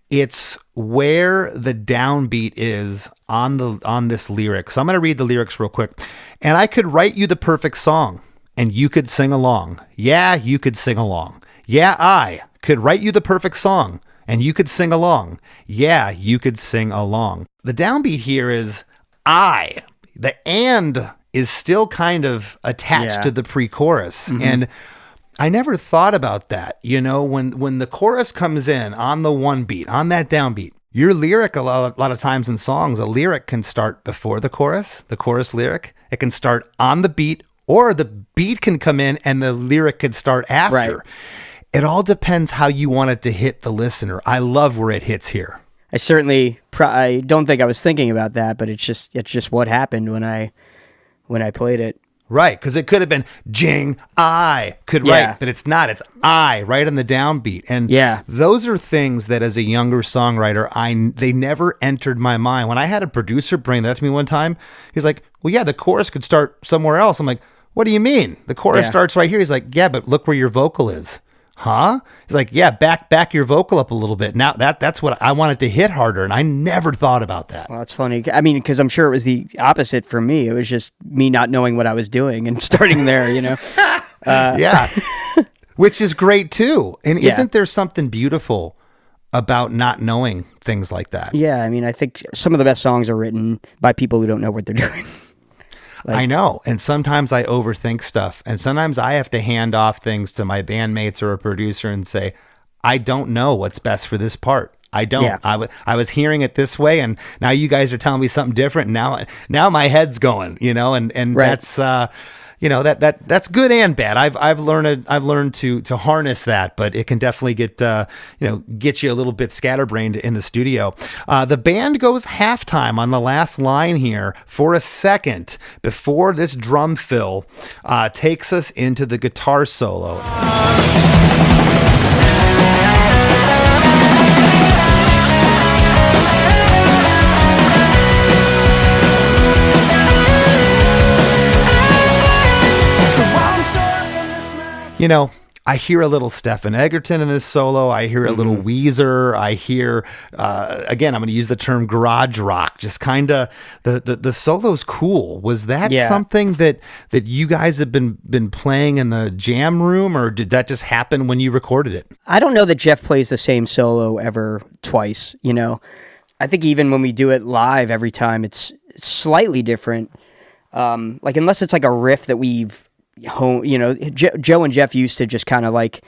S1: It's where the downbeat is on this lyric. So I'm going to read the lyrics real quick. And I could write you the perfect song, and you could sing along. Yeah, you could sing along. Yeah, I could write you the perfect song, and you could sing along. Yeah, you could sing along. The downbeat here is I. The and is still kind of attached to the pre-chorus. Mm-hmm. And I never thought about that. When the chorus comes in on the one beat, on that downbeat, your lyric, a lot of times in songs, a lyric can start before the chorus lyric. It can start on the beat, or the beat can come in and the lyric could start after.
S3: Right.
S1: It all depends how you want it to hit the listener. I love where it hits here.
S3: I certainly, I don't think I was thinking about that, but it's just what happened when I played it.
S1: Right, because it could have been jing, I could write, but it's not. It's I, right on the downbeat. And those are things that as a younger songwriter, they never entered my mind. When I had a producer bring that to me one time, he's like, well, yeah, the chorus could start somewhere else. I'm like, what do you mean? The chorus starts right here. He's like, yeah, but look where your vocal is. Huh? He's like, yeah, back your vocal up a little bit. Now that's what I wanted to hit harder, and I never thought about that.
S3: Well, that's funny. I mean, because I'm sure it was the opposite for me. It was just me not knowing what I was doing and starting there,
S1: Yeah, which is great too. And isn't there something beautiful about not knowing things like that?
S3: Yeah, I mean, I think some of the best songs are written by people who don't know what they're doing.
S1: I know. And sometimes I overthink stuff. And sometimes I have to hand off things to my bandmates or a producer and say, I don't know what's best for this part. I don't. Yeah. I was hearing it this way, and now you guys are telling me something different. And now my head's going, and right. That's that's good and bad. I've learned to harness that, but it can definitely get you a little bit scatterbrained in the studio. The band goes halftime on the last line here for a second before this drum fill takes us into the guitar solo. I hear a little Stephen Egerton in this solo. I hear a little Weezer. I hear, again, I'm going to use the term garage rock. Just kind of the solo's cool. Was that something that you guys have been playing in the jam room, or did that just happen when you recorded it?
S3: I don't know that Jeff plays the same solo ever twice. I think even when we do it live every time, it's slightly different. Like unless it's like a riff that we've Joe and Jeff used to just kind of like,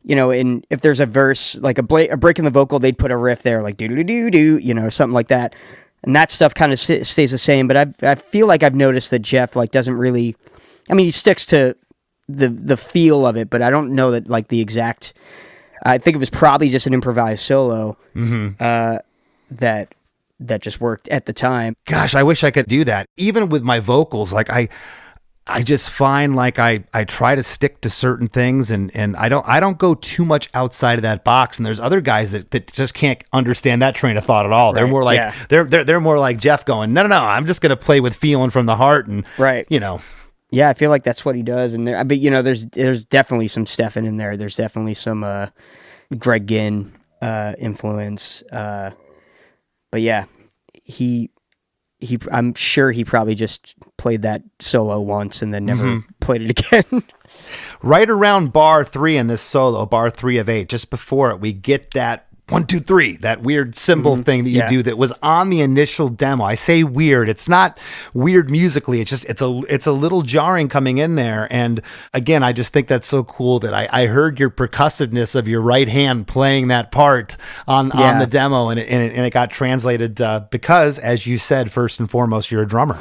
S3: if there's a verse, like a break in the vocal, they'd put a riff there, like do, something like that. And that stuff kind of stays the same. But I feel like I've noticed that Jeff doesn't really, he sticks to the feel of it, but I don't know that like the exact, I think it was probably just an improvised solo that just worked at the time.
S1: Gosh, I wish I could do that. Even with my vocals, like I just find like I try to stick to certain things and I don't go too much outside of that box. And there's other guys that just can't understand that train of thought at all. Right. They're more like they're more like Jeff going, no, I'm just gonna play with feeling from the heart and
S3: Yeah, I feel like that's what he does. And there, but there's definitely some Stefan in there. There's definitely some Greg Ginn influence. But yeah, I'm sure he probably just played that solo once and then never played it again.
S1: Right around bar 3 in this solo, bar 3 of 8, just before it, we get that 1, 2, 3, that weird cymbal thing that you do that was on the initial demo. I say weird. It's not weird musically. It's just it's a little jarring coming in there. And again, I just think that's so cool that I heard your percussiveness of your right hand playing that part on the demo, and it got translated because, as you said, first and foremost, you're a drummer.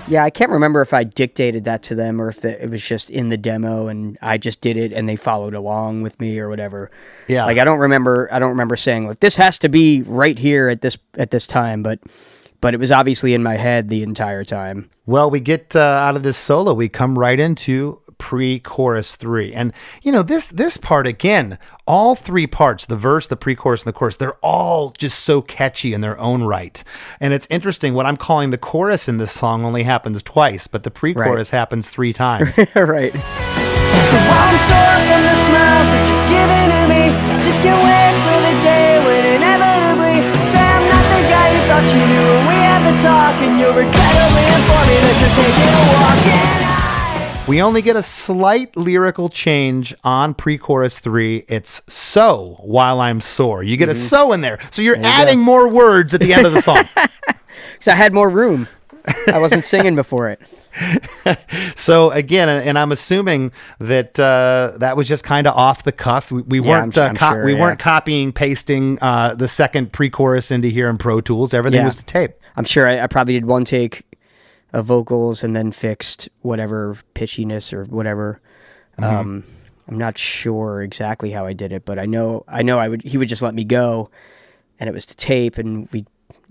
S3: Yeah, I can't remember if I dictated that to them or if it was just in the demo and I just did it and they followed along with me or whatever.
S1: Yeah,
S3: like I don't remember saying like this has to be right here at this time, but it was obviously in my head the entire time.
S1: Well, we get out of this solo, we come right into pre-chorus 3, and this part again, all 3 parts, the verse, the pre-chorus, and the chorus, they're all just so catchy in their own right. And it's interesting, what I'm calling the chorus in this song only happens twice, but the pre-chorus happens 3 times.
S3: Right.
S2: So I'm sore from the smiles that you're giving to me. Just can't wait for the day when inevitably say I'm not the guy you thought you knew. And we have the talk and you'll regrettably inform me that you're taking a walk.
S1: We only get a slight lyrical change on pre-chorus 3. It's so while I'm sore. You get a so in there. So you're adding more words at the end of the song.
S3: So I had more room. I wasn't singing before it.
S1: So again, and I'm assuming that that was just kind of off the cuff. We weren't we weren't copying, pasting the second pre-chorus into here in Pro Tools. Everything was the tape.
S3: I'm sure I probably did one take of vocals and then fixed whatever pitchiness or whatever. I'm not sure exactly how I did it, but I know he would just let me go and it was to tape and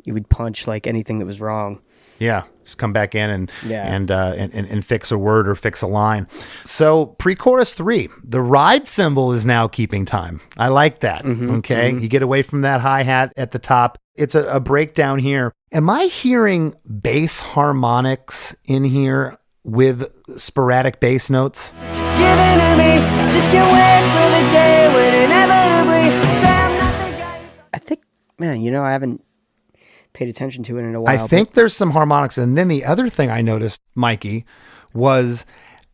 S3: you would punch like anything that was wrong.
S1: Yeah, just come back in and fix a word or fix a line. So pre-chorus 3, the ride cymbal is now keeping time. I like that. Okay, you get away from that hi-hat at the top. It's a breakdown here. Am I hearing bass harmonics in here with sporadic bass notes?
S2: Giving to me, just can't wait for the day when inevitably say I'm not the guy.
S3: I think, man, I haven't paid attention to it in a while.
S1: I think there's some harmonics. And then the other thing I noticed, Mikey, was,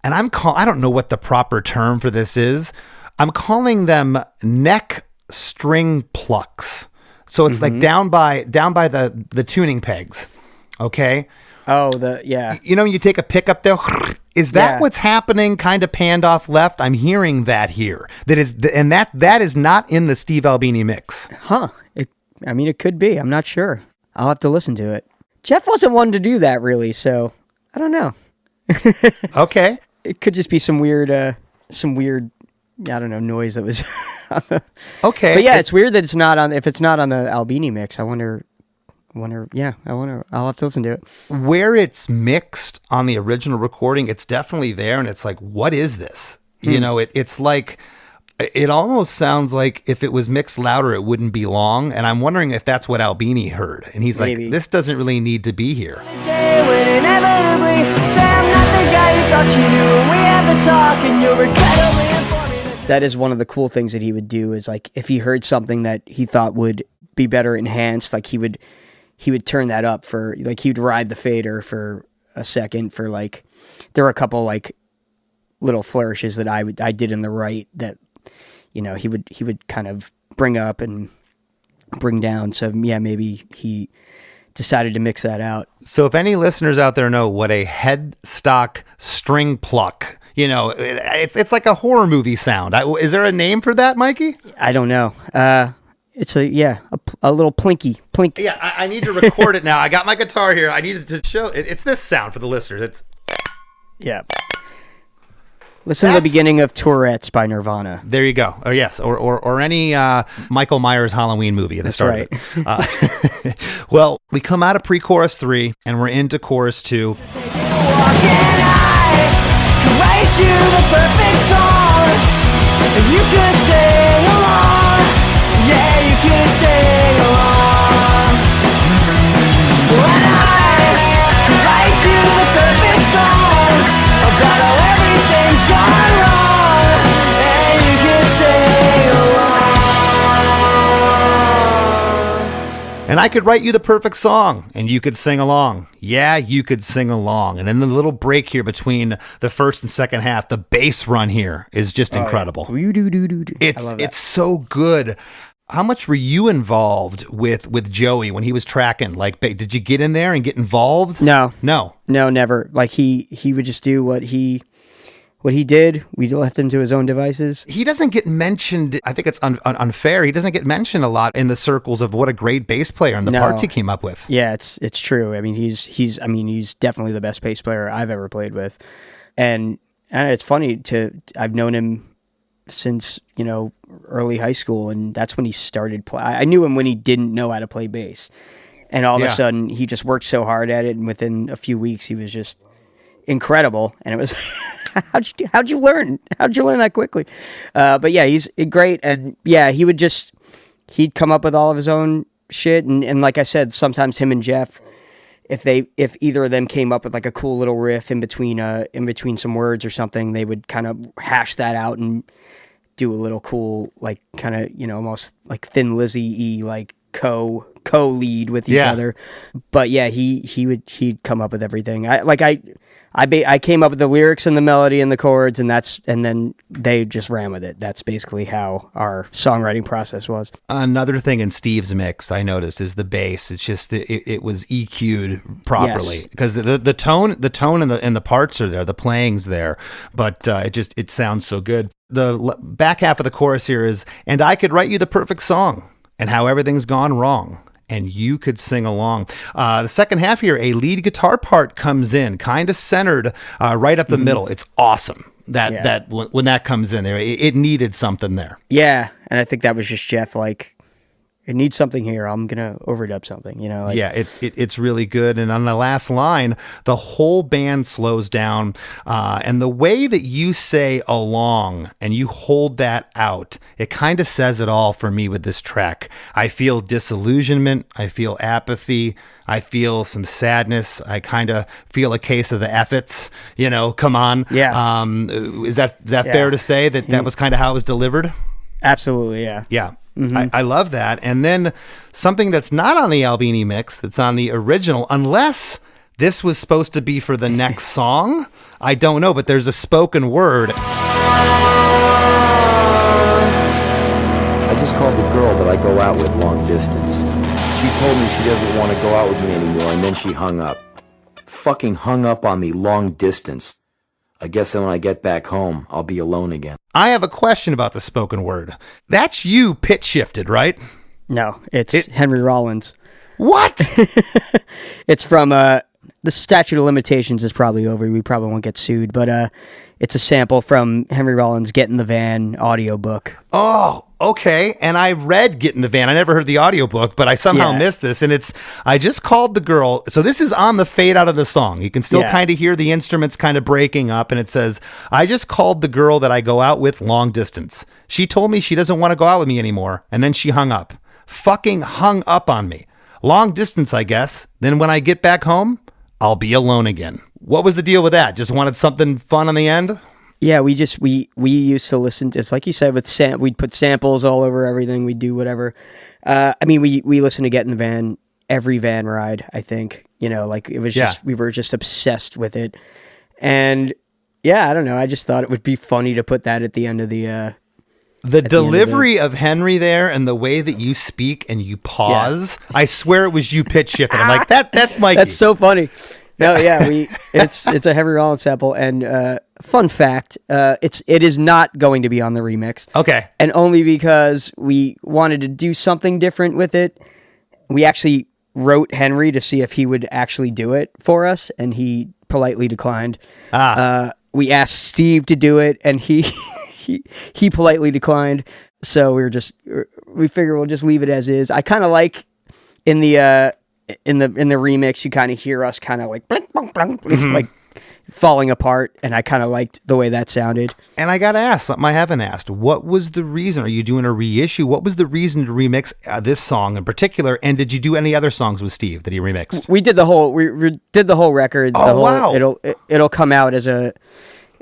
S1: and I don't know what the proper term for this is. I'm calling them neck string plucks. So it's like down by the tuning pegs. Okay.
S3: Oh,
S1: you take a pickup there. Is that what's happening? Kind of panned off left. I'm hearing that here. That is not in the Steve Albini mix.
S3: Huh. It could be. I'm not sure. I'll have to listen to it. Jeff wasn't one to do that really, so I don't know.
S1: Okay.
S3: It could just be some weird, I don't know, noise that was on the...
S1: Okay.
S3: But yeah, it's weird that if it's not on the Albini mix, I'll have to listen to it.
S1: Where it's mixed on the original recording, it's definitely there, and it's like, what is this? It's like... It almost sounds like if it was mixed louder, it wouldn't be long. And I'm wondering if that's what Albini heard. And he's like, this doesn't really need to be here.
S3: That is one of the cool things that he would do is like, if he heard something that he thought would be better enhanced, like he would turn that up for, like he'd ride the fader for a second for like, there were a couple like little flourishes that I did in the right that, he would kind of bring up and bring down. So yeah, maybe he decided to mix that out.
S1: So if any listeners out there know what a headstock string pluck, it's like a horror movie sound. Is there a name for that, Mikey?
S3: I don't know. It's a little plinky.
S1: Yeah, I need to record it now. I got my guitar here. I needed to show it's this sound for the listeners. It's
S3: yeah. Listen to the beginning of Tourette's by Nirvana.
S1: There you go. Oh, yes. Or any Michael Myers Halloween movie at the start of it. Well, we come out of pre-chorus 3, and we're into chorus 2.
S2: Write you the perfect song. You could sing along. Yeah, you could sing along. When I write you the perfect song about how everything's gone wrong, and you could sing along.
S1: And I could write you the perfect song, and you could sing along. Yeah, you could sing along. And then the little break here between the first and second half, the bass run here is just incredible.
S3: Yeah.
S1: It's so good. How much were you involved with Joey when he was tracking? Like, did you get in there and get involved?
S3: No, never. Like he would just do what he did. We left him to his own devices.
S1: He doesn't get mentioned. I think it's unfair. He doesn't get mentioned a lot in the circles of what a great bass player and the parts he came up with.
S3: Yeah, it's true. I mean, he's definitely the best bass player I've ever played with, and it's funny I've known him since early high school, and that's when he started play. I knew him when he didn't know how to play bass, and all of a sudden he just worked so hard at it, and within a few weeks he was just incredible. And it was how'd you learn that quickly? But yeah, he's great. And yeah, he'd come up with all of his own shit, and like I said, sometimes him and Jeff, if either of them came up with like a cool little riff in between some words or something, they would kind of hash that out and do a little cool, like kind of almost like Thin Lizzy-y, like co-lead with each other. But yeah, he'd come up with everything. I came up with the lyrics and the melody and the chords, and then they just ran with it. That's basically how our songwriting process was.
S1: Another thing in Steve's mix I noticed is the bass. It's just it was EQ'd properly because the tone and the parts are there, the playing's there, but it sounds so good. The back half of the chorus here is, and I could write you the perfect song, and how everything's gone wrong, and you could sing along. The second half here, a lead guitar part comes in, kind of centered right up the middle. It's awesome that when that comes in there, it needed something there.
S3: Yeah, and I think that was just Jeff, like, it needs something here. I'm gonna overdub something,
S1: it's really good. And on the last line, the whole band slows down, and the way that you say along and you hold that out, it kind of says it all for me with this track. I feel disillusionment. I feel apathy. I feel some sadness. I kind of feel a case of the F-its, come on.
S3: Yeah.
S1: Is that fair to say that was kind of how it was delivered?
S3: Absolutely. Yeah.
S1: Yeah. Mm-hmm. I love that. And then something that's not on the Albini mix, that's on the original, unless this was supposed to be for the next song, I don't know, but there's a spoken word.
S6: I just called the girl that I go out with long distance. She told me she doesn't want to go out with me anymore, and then she hung up. Fucking hung up on me long distance. I guess then when I get back home, I'll be alone again.
S1: I have a question about the spoken word. That's you pitch shifted, right?
S3: No, it's Henry Rollins.
S1: What?
S3: It's from, the statute of limitations is probably over. We probably won't get sued, but it's a sample from Henry Rollins' Get in the Van audiobook.
S1: Oh, okay. And I read Get in the Van. I never heard the audiobook, but I somehow missed this. And I just called the girl. So this is on the fade out of the song. You can still kind of hear the instruments kind of breaking up. And it says, I just called the girl that I go out with long distance. She told me she doesn't want to go out with me anymore. And then she hung up. Fucking hung up on me. Long distance, I guess. Then when I get back home, I'll be alone again. What was the deal with that? Just wanted something fun on the end?
S3: Yeah, we used to listen to, it's like you said, we'd put samples all over everything. We'd do whatever. We listened to Get in the Van every van ride, I think. It was just, we were just obsessed with it. And yeah, I don't know. I just thought it would be funny to put that at the end of the
S1: delivery of Henry there and the way that you speak and you pause, I swear it was you pitch shifting. I'm like, that's Mikey.
S3: That's so funny. No, yeah, it's a Henry Rollins sample, and fun fact, it is not going to be on the remix.
S1: Okay.
S3: And only because we wanted to do something different with it. We actually wrote Henry to see if he would actually do it for us, and he politely declined. we asked Steve to do it, and he politely declined. So we figure we'll just leave it as is. I kind of like in the remix, you kind of hear us kind of like blink, blink, blink, like falling apart, and I kind of liked the way that sounded.
S1: And I got to ask something I haven't asked. What was the reason? Are you doing a reissue? What was the reason to remix this song in particular? And did you do any other songs with Steve that he remixed?
S3: We did the whole did the whole record.
S1: Wow!
S3: It'll come out as a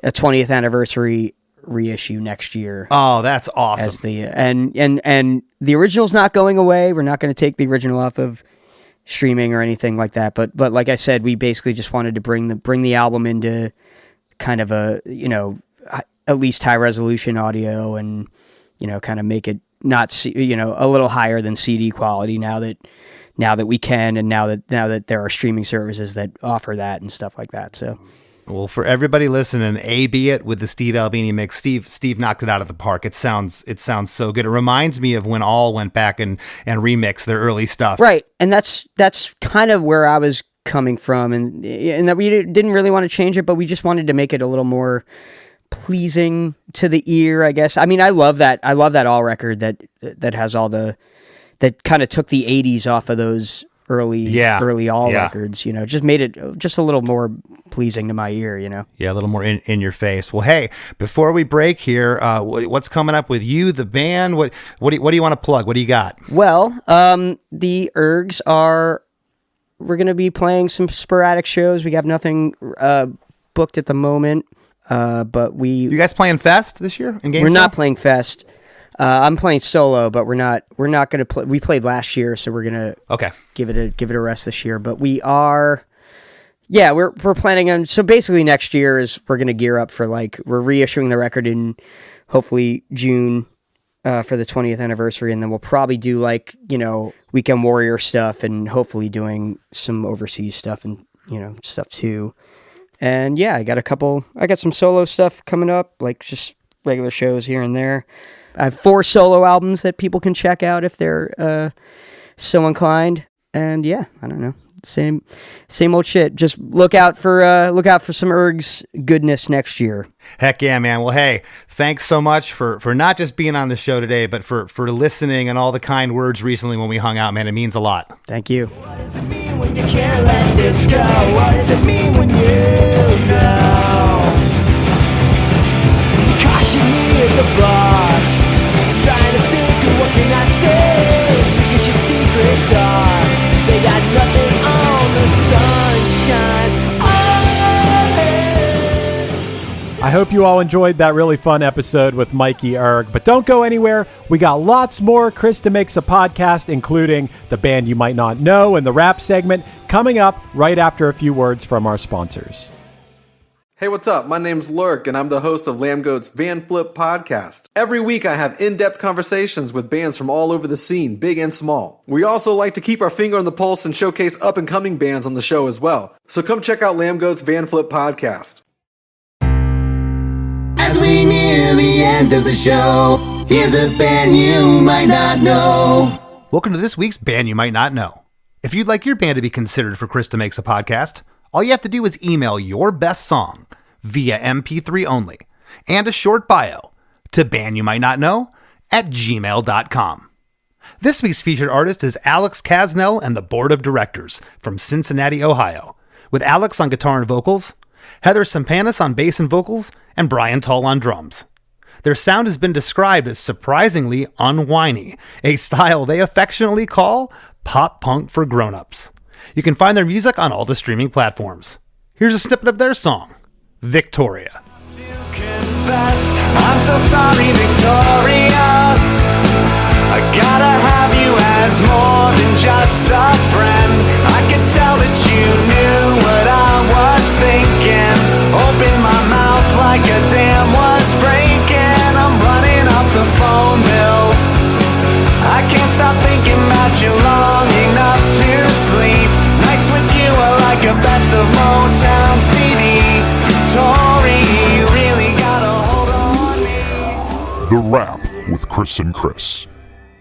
S3: 20th anniversary reissue next year.
S1: Oh, that's awesome!
S3: As and the original's not going away. We're not going to take the original off of streaming or anything like that, but like I said, we basically just wanted to bring the album into kind of a, at least high resolution audio, and kind of make it not a little higher than CD quality now that we can, and now that there are streaming services that offer that and stuff like that. So
S1: well, for everybody listening, be it with the Steve Albini mix. Steve knocked it out of the park. It sounds so good. It reminds me of when All went back and remixed their early stuff.
S3: Right, and that's kind of where I was coming from, and that we didn't really want to change it, but we just wanted to make it a little more pleasing to the ear, I guess. I mean, I love that All record that has all that kind of took the 80s off of those early All records, just made it just a little more pleasing to my ear,
S1: Yeah, a little more in your face. Well, hey, before we break here, what's coming up with you, the band? What do you want to plug? What do you got?
S3: Well, the Ergs we're going to be playing some sporadic shows. We have nothing booked at the moment, but
S1: you guys playing Fest this year in Gainesville?
S3: We're not playing Fest. I'm playing solo, but we're not going to play. We played last year, so we're going to give it a rest this year. But we are, we're planning on. So basically, next year is we're going to gear up for we're reissuing the record in hopefully June for the 20th anniversary, and then we'll probably do Weekend Warrior stuff, and hopefully doing some overseas stuff and stuff too. And I got some solo stuff coming up, like just regular shows here and there. I have 4 solo albums that people can check out if they're so inclined. And I don't know, same old shit. Just look out for some Ergs goodness next year.
S1: Heck yeah, man. Well, hey, thanks so much for not just being on the show today, but for listening and all the kind words recently when we hung out, man. It means a lot.
S3: Thank you.
S2: What does it mean when you can't let this go? What does it mean when you know? You caution me at the bar, trying to think of what can I say. See, 'cause your secrets are, they got nothing on the sunshine.
S4: I hope you all enjoyed that really fun episode with Mikey Erg, but don't go anywhere. We got lots more Chris DeMakes a podcast, including the band you might not know and the rap segment coming up right after a few words from our sponsors.
S7: Hey, what's up? My name's Lurk, and I'm the host of Lamb Goat's Van Flip podcast. Every week I have in-depth conversations with bands from all over the scene, big and small. We also like to keep our finger on the pulse and showcase up-and-coming bands on the show as well. So come check out Lamb Goat's Van Flip podcast.
S2: As we near the end of the show, here's a band you might not know.
S1: Welcome to this week's Band You Might Not Know. If you'd like your band to be considered for Chris DeMakes a podcast, all you have to do is email your best song via MP3 only and a short bio to bandyoumightnotknow@gmail.com. This week's featured artist is Alex Casnell and the Board of Directors from Cincinnati, Ohio, with Alex on guitar and vocals, Heather Sampanis on bass and vocals, and Brian Tull on drums. Their sound has been described as surprisingly unwhiney, a style they affectionately call pop punk for grown-ups. You can find their music on all the streaming platforms. Here's a snippet of their song, Victoria.
S2: Confess, I'm so sorry, Victoria. I gotta have you as more than just a friend. I could tell that you knew what I was thinking. Open my mouth like a dam was breaking. I'm running up the phone bill. I can't stop thinking about you long enough to sleep. Nights with you are like a best of Motown CD. Tori, you really got a hold on me.
S8: The Rap with Chris and Chris.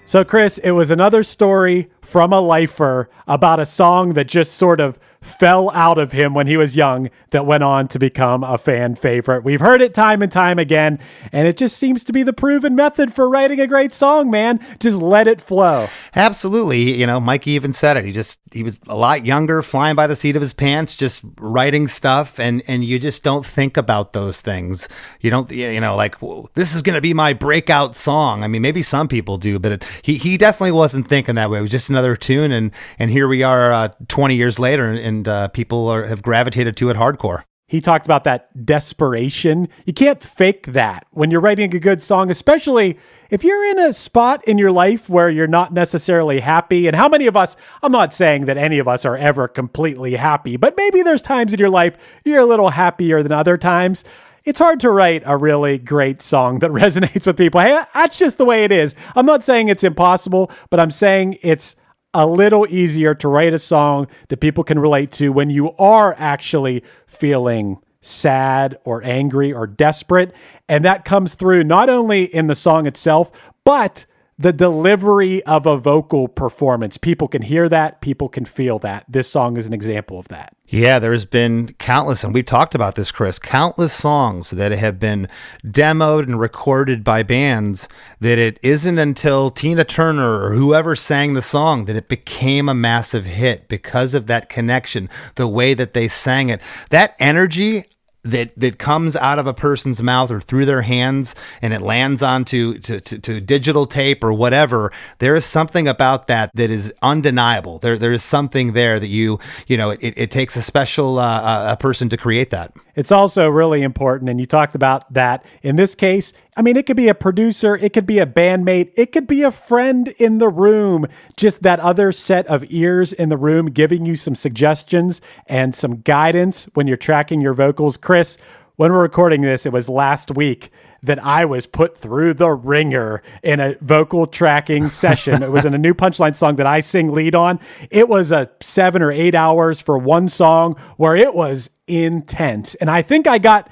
S4: So, Chris, it was another story from a lifer about a song that just sort of fell out of him when he was young that went on to become a fan favorite. We've heard it time and time again, and it just seems to be the proven method for writing a great song, man. Just let it flow.
S1: Absolutely. Mikey even said it. He was a lot younger, flying by the seat of his pants, just writing stuff, and you just don't think about those things. You don't, like, well, this is going to be my breakout song. I mean, maybe some people do, but he definitely wasn't thinking that way. It was just another tune, and here we are 20 years later, and people have gravitated to it hardcore.
S4: He talked about that desperation. You can't fake that when you're writing a good song, especially if you're in a spot in your life where you're not necessarily happy. And how many of us, I'm not saying that any of us are ever completely happy, but maybe there's times in your life you're a little happier than other times. It's hard to write a really great song that resonates with people. Hey, that's just the way it is. I'm not saying it's impossible, but I'm saying it's a little easier to write a song that people can relate to when you are actually feeling sad or angry or desperate. And that comes through not only in the song itself, but the delivery of a vocal performance. People can hear that. People can feel that. This song is an example of that.
S1: Yeah, there's been countless, and we've talked about this, Chris, countless songs that have been demoed and recorded by bands that it isn't until Tina Turner or whoever sang the song that it became a massive hit because of that connection, the way that they sang it. That energy that comes out of a person's mouth or through their hands and it lands onto to digital tape or whatever, there is something about that is undeniable. There is something there that it takes a special a person to create that.
S4: It's also really important, and you talked about that. In this case, I mean, it could be a producer, it could be a bandmate, it could be a friend in the room, just that other set of ears in the room giving you some suggestions and some guidance when you're tracking your vocals. Chris, when we're recording this, it was last week that I was put through the ringer in a vocal tracking session. It was in a new Punchline song that I sing lead on. It was 7 or 8 hours for one song where it was intense. And I think I got,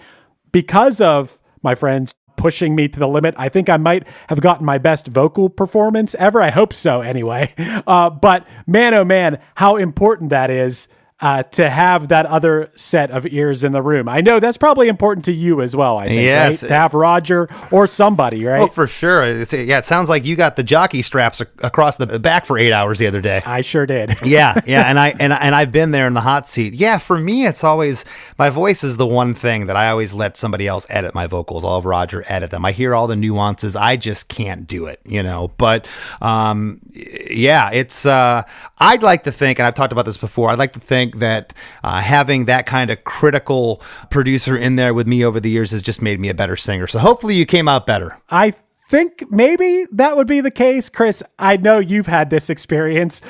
S4: because of my friends pushing me to the limit, I think I might have gotten my best vocal performance ever. I hope so anyway. But man, oh man, how important that is. To have that other set of ears in the room. I know that's probably important to you as well, I think, yes, right? To have Roger or somebody, right?
S1: Oh, for sure. It sounds like you got the jockey straps across the back for 8 hours the other day.
S4: I sure did.
S1: Yeah, and I've been there in the hot seat. Yeah, for me, it's always, my voice is the one thing that I always let somebody else edit my vocals. I'll have Roger edit them. I hear all the nuances. I just can't do it, But, yeah, it's, I'd like to think, and I've talked about this before, I'd like to think that having that kind of critical producer in there with me over the years has just made me a better singer. So hopefully you came out better.
S4: I think maybe that would be the case. Chris, I know you've had this experience.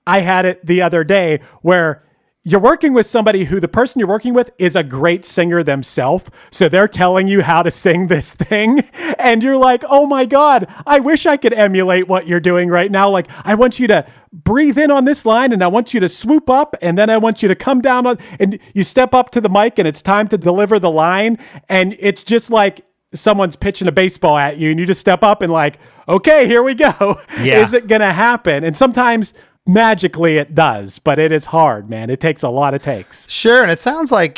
S4: I had it the other day where you're working with somebody who the person you're working with is a great singer themselves. So they're telling you how to sing this thing. And you're like, oh my God, I wish I could emulate what you're doing right now. Like, I want you to breathe in on this line and I want you to swoop up and then I want you to come down on, and you step up to the mic and it's time to deliver the line. And it's just like someone's pitching a baseball at you and you just step up and like, okay, here we go. Yeah. Is it going to happen? And sometimes magically it does, but it is hard, man. It takes a lot of takes.
S1: Sure. And it sounds like,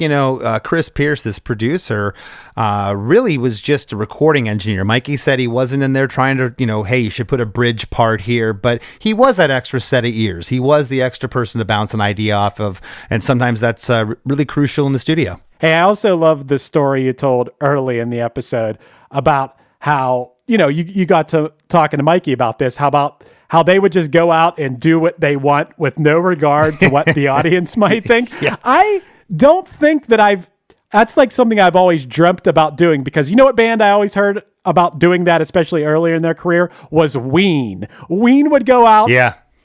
S1: Chris Pierce, this producer, really was just a recording engineer. Mikey said he wasn't in there trying to, hey, you should put a bridge part here, but he was that extra set of ears. He was the extra person to bounce an idea off of. And sometimes that's really crucial in the studio.
S4: Hey, I also love the story you told early in the episode about how, you got to talking to Mikey about this, how they would just go out and do what they want with no regard to what the audience might think. Yeah. I don't think that that's like something I've always dreamt about doing, because you know what band I always heard about doing that, especially earlier in their career, was Ween. Ween would go out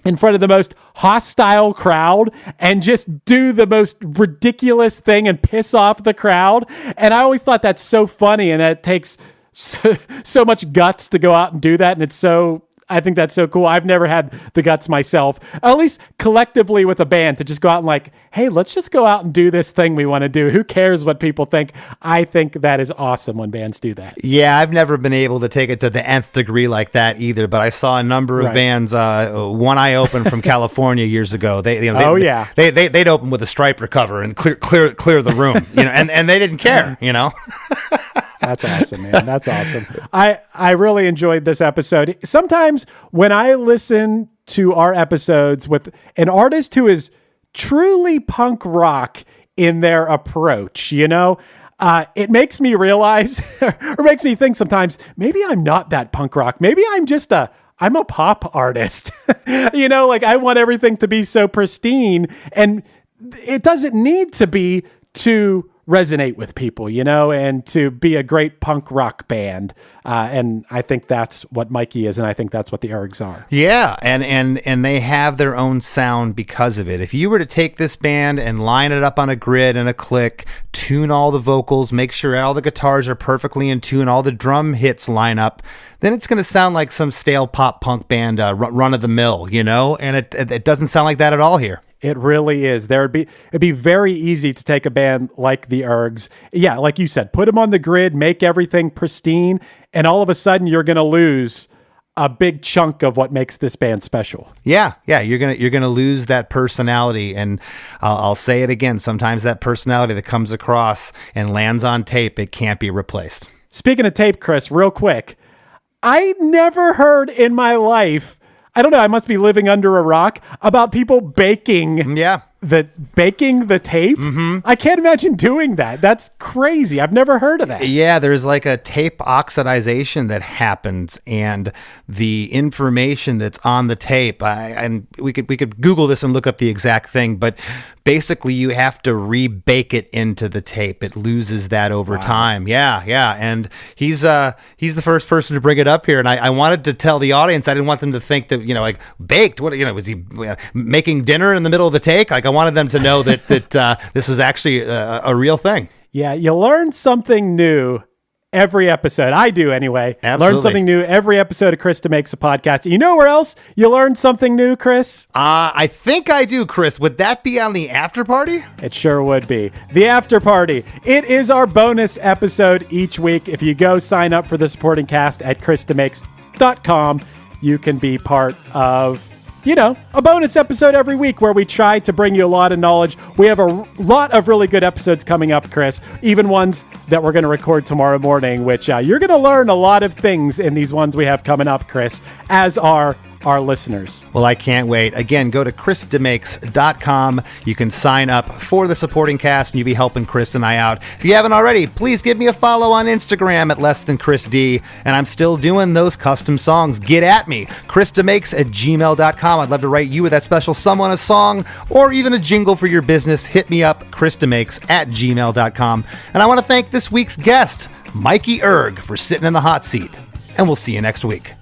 S4: in front of the most hostile crowd and just do the most ridiculous thing and piss off the crowd. And I always thought that's so funny, and it takes so much guts to go out and do that. And it's so, I think that's so cool. I've never had the guts myself, at least collectively with a band, to just go out and like, hey, let's just go out and do this thing we want to do. Who cares what people think? I think that is awesome when bands do that.
S1: Yeah, I've never been able to take it to the nth degree like that either, but I saw a number of bands, One Eye Open from California years ago. They'd open with a striper cover and clear the room, and they didn't care,
S4: That's awesome, man. That's awesome. I really enjoyed this episode. Sometimes when I listen to our episodes with an artist who is truly punk rock in their approach, it makes me realize or makes me think sometimes maybe I'm not that punk rock. Maybe I'm a pop artist. Like I want everything to be so pristine, and it doesn't need to be to resonate with people, and to be a great punk rock band. And I think that's what Mikey is, and I think that's what the Ergs are.
S1: Yeah, and they have their own sound because of it. If you were to take this band and line it up on a grid and a click, tune all the vocals, make sure all the guitars are perfectly in tune, all the drum hits line up, then it's going to sound like some stale pop punk band, run of the mill, and it doesn't sound like that at all here.
S4: It really is. It'd be very easy to take a band like the Ergs. Yeah, like you said, put them on the grid, make everything pristine, and all of a sudden you're going to lose a big chunk of what makes this band special.
S1: Yeah, you're gonna lose that personality, and I'll say it again. Sometimes that personality that comes across and lands on tape, it can't be replaced.
S4: Speaking of tape, Chris, real quick, I never heard in my life, I don't know, I must be living under a rock, about people baking the tape. Mm-hmm. I can't imagine doing that. That's crazy. I've never heard of that.
S1: Yeah, there's like a tape oxidization that happens, and the information that's on the tape, and we could Google this and look up the exact thing, but basically you have to rebake it into the tape. It loses that over time. Yeah. And he's the first person to bring it up here, and I wanted to tell the audience, I didn't want them to think that, like baked, what, was he making dinner in the middle of the take? Like, I wanted them to know that this was actually a real thing.
S4: Yeah, you learn something new every episode. I do anyway.
S1: Absolutely.
S4: Learn something new every episode of Chris DeMakes a Podcast. You know where else you learn something new, Chris?
S1: I think I do, Chris. Would that be on the after party?
S4: It sure would be. The after party. It is our bonus episode each week. If you go sign up for the supporting cast at chrisdemakes.com, you can be part of a bonus episode every week where we try to bring you a lot of knowledge. We have a lot of really good episodes coming up, Chris, even ones that we're going to record tomorrow morning, which you're going to learn a lot of things in these ones we have coming up, Chris, as are our listeners.
S1: Well, I can't wait. Again, go to chrisdemakes.com. You can sign up for the supporting cast, and you'll be helping Chris and I out. If you haven't already, please give me a follow on Instagram at LessThanChrisD. And I'm still doing those custom songs. Get at me. chrisdemakes@gmail.com. I'd love to write you with that special someone a song or even a jingle for your business. Hit me up, chrisdemakes@gmail.com. And I want to thank this week's guest, Mikey Erg, for sitting in the hot seat. And we'll see you next week.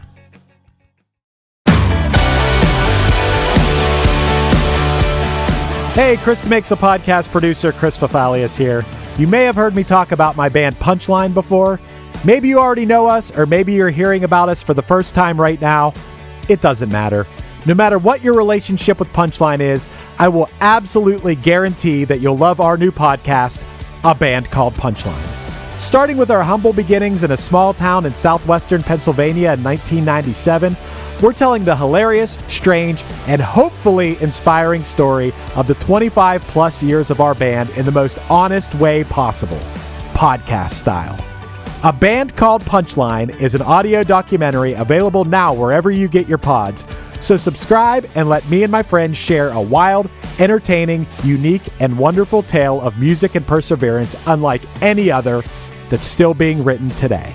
S4: Hey, Chris DeMakes a Podcast producer, Chris Fafalius here. You may have heard me talk about my band Punchline before. Maybe you already know us, or maybe you're hearing about us for the first time right now. It doesn't matter. No matter what your relationship with Punchline is, I will absolutely guarantee that you'll love our new podcast, A Band Called Punchline. Starting with our humble beginnings in a small town in southwestern Pennsylvania in 1997, we're telling the hilarious, strange, and hopefully inspiring story of the 25 plus years of our band in the most honest way possible, podcast style. A Band Called Punchline is an audio documentary available now wherever you get your pods. So subscribe and let me and my friends share a wild, entertaining, unique, and wonderful tale of music and perseverance unlike any other that's still being written today.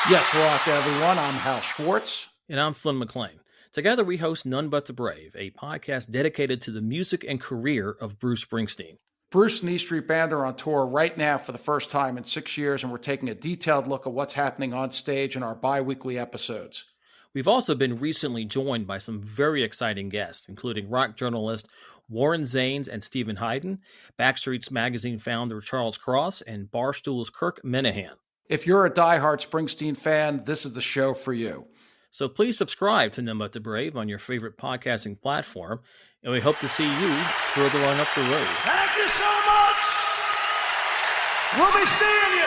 S9: Yes, hello out there, everyone. I'm Hal Schwartz.
S10: And I'm Flynn McLean. Together we host None But the Brave, a podcast dedicated to the music and career of Bruce Springsteen.
S9: Bruce and E Street Band are on tour right now for the first time in 6 years, and we're taking a detailed look at what's happening on stage in our bi-weekly episodes.
S10: We've also been recently joined by some very exciting guests, including rock journalist Warren Zanes and Stephen Hayden, Backstreet's Magazine founder Charles Cross, and Barstool's Kirk Minahan.
S9: If you're a diehard Springsteen fan, this is the show for you.
S10: So please subscribe to None But the Brave on your favorite podcasting platform, and we hope to see you further on up the road.
S2: Thank you so much. We'll be seeing you.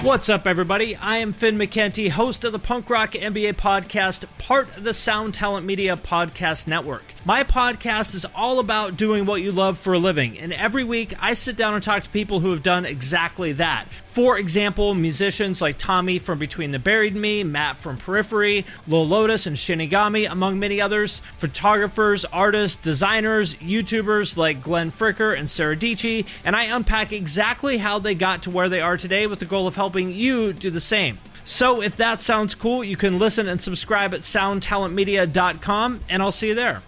S11: What's up, everybody? I am Finn McKenty, host of the Punk Rock NBA podcast, part of the Sound Talent Media Podcast Network. My podcast is all about doing what you love for a living, and every week I sit down and talk to people who have done exactly that. For example, musicians like Tommy from Between the Buried and Me, Matt from Periphery, Lil Lotus and Shinigami, among many others, photographers, artists, designers, YouTubers like Glenn Fricker and Sarah Dici, and I unpack exactly how they got to where they are today with the goal of helping you do the same. So if that sounds cool, you can listen and subscribe at soundtalentmedia.com, and I'll see you there.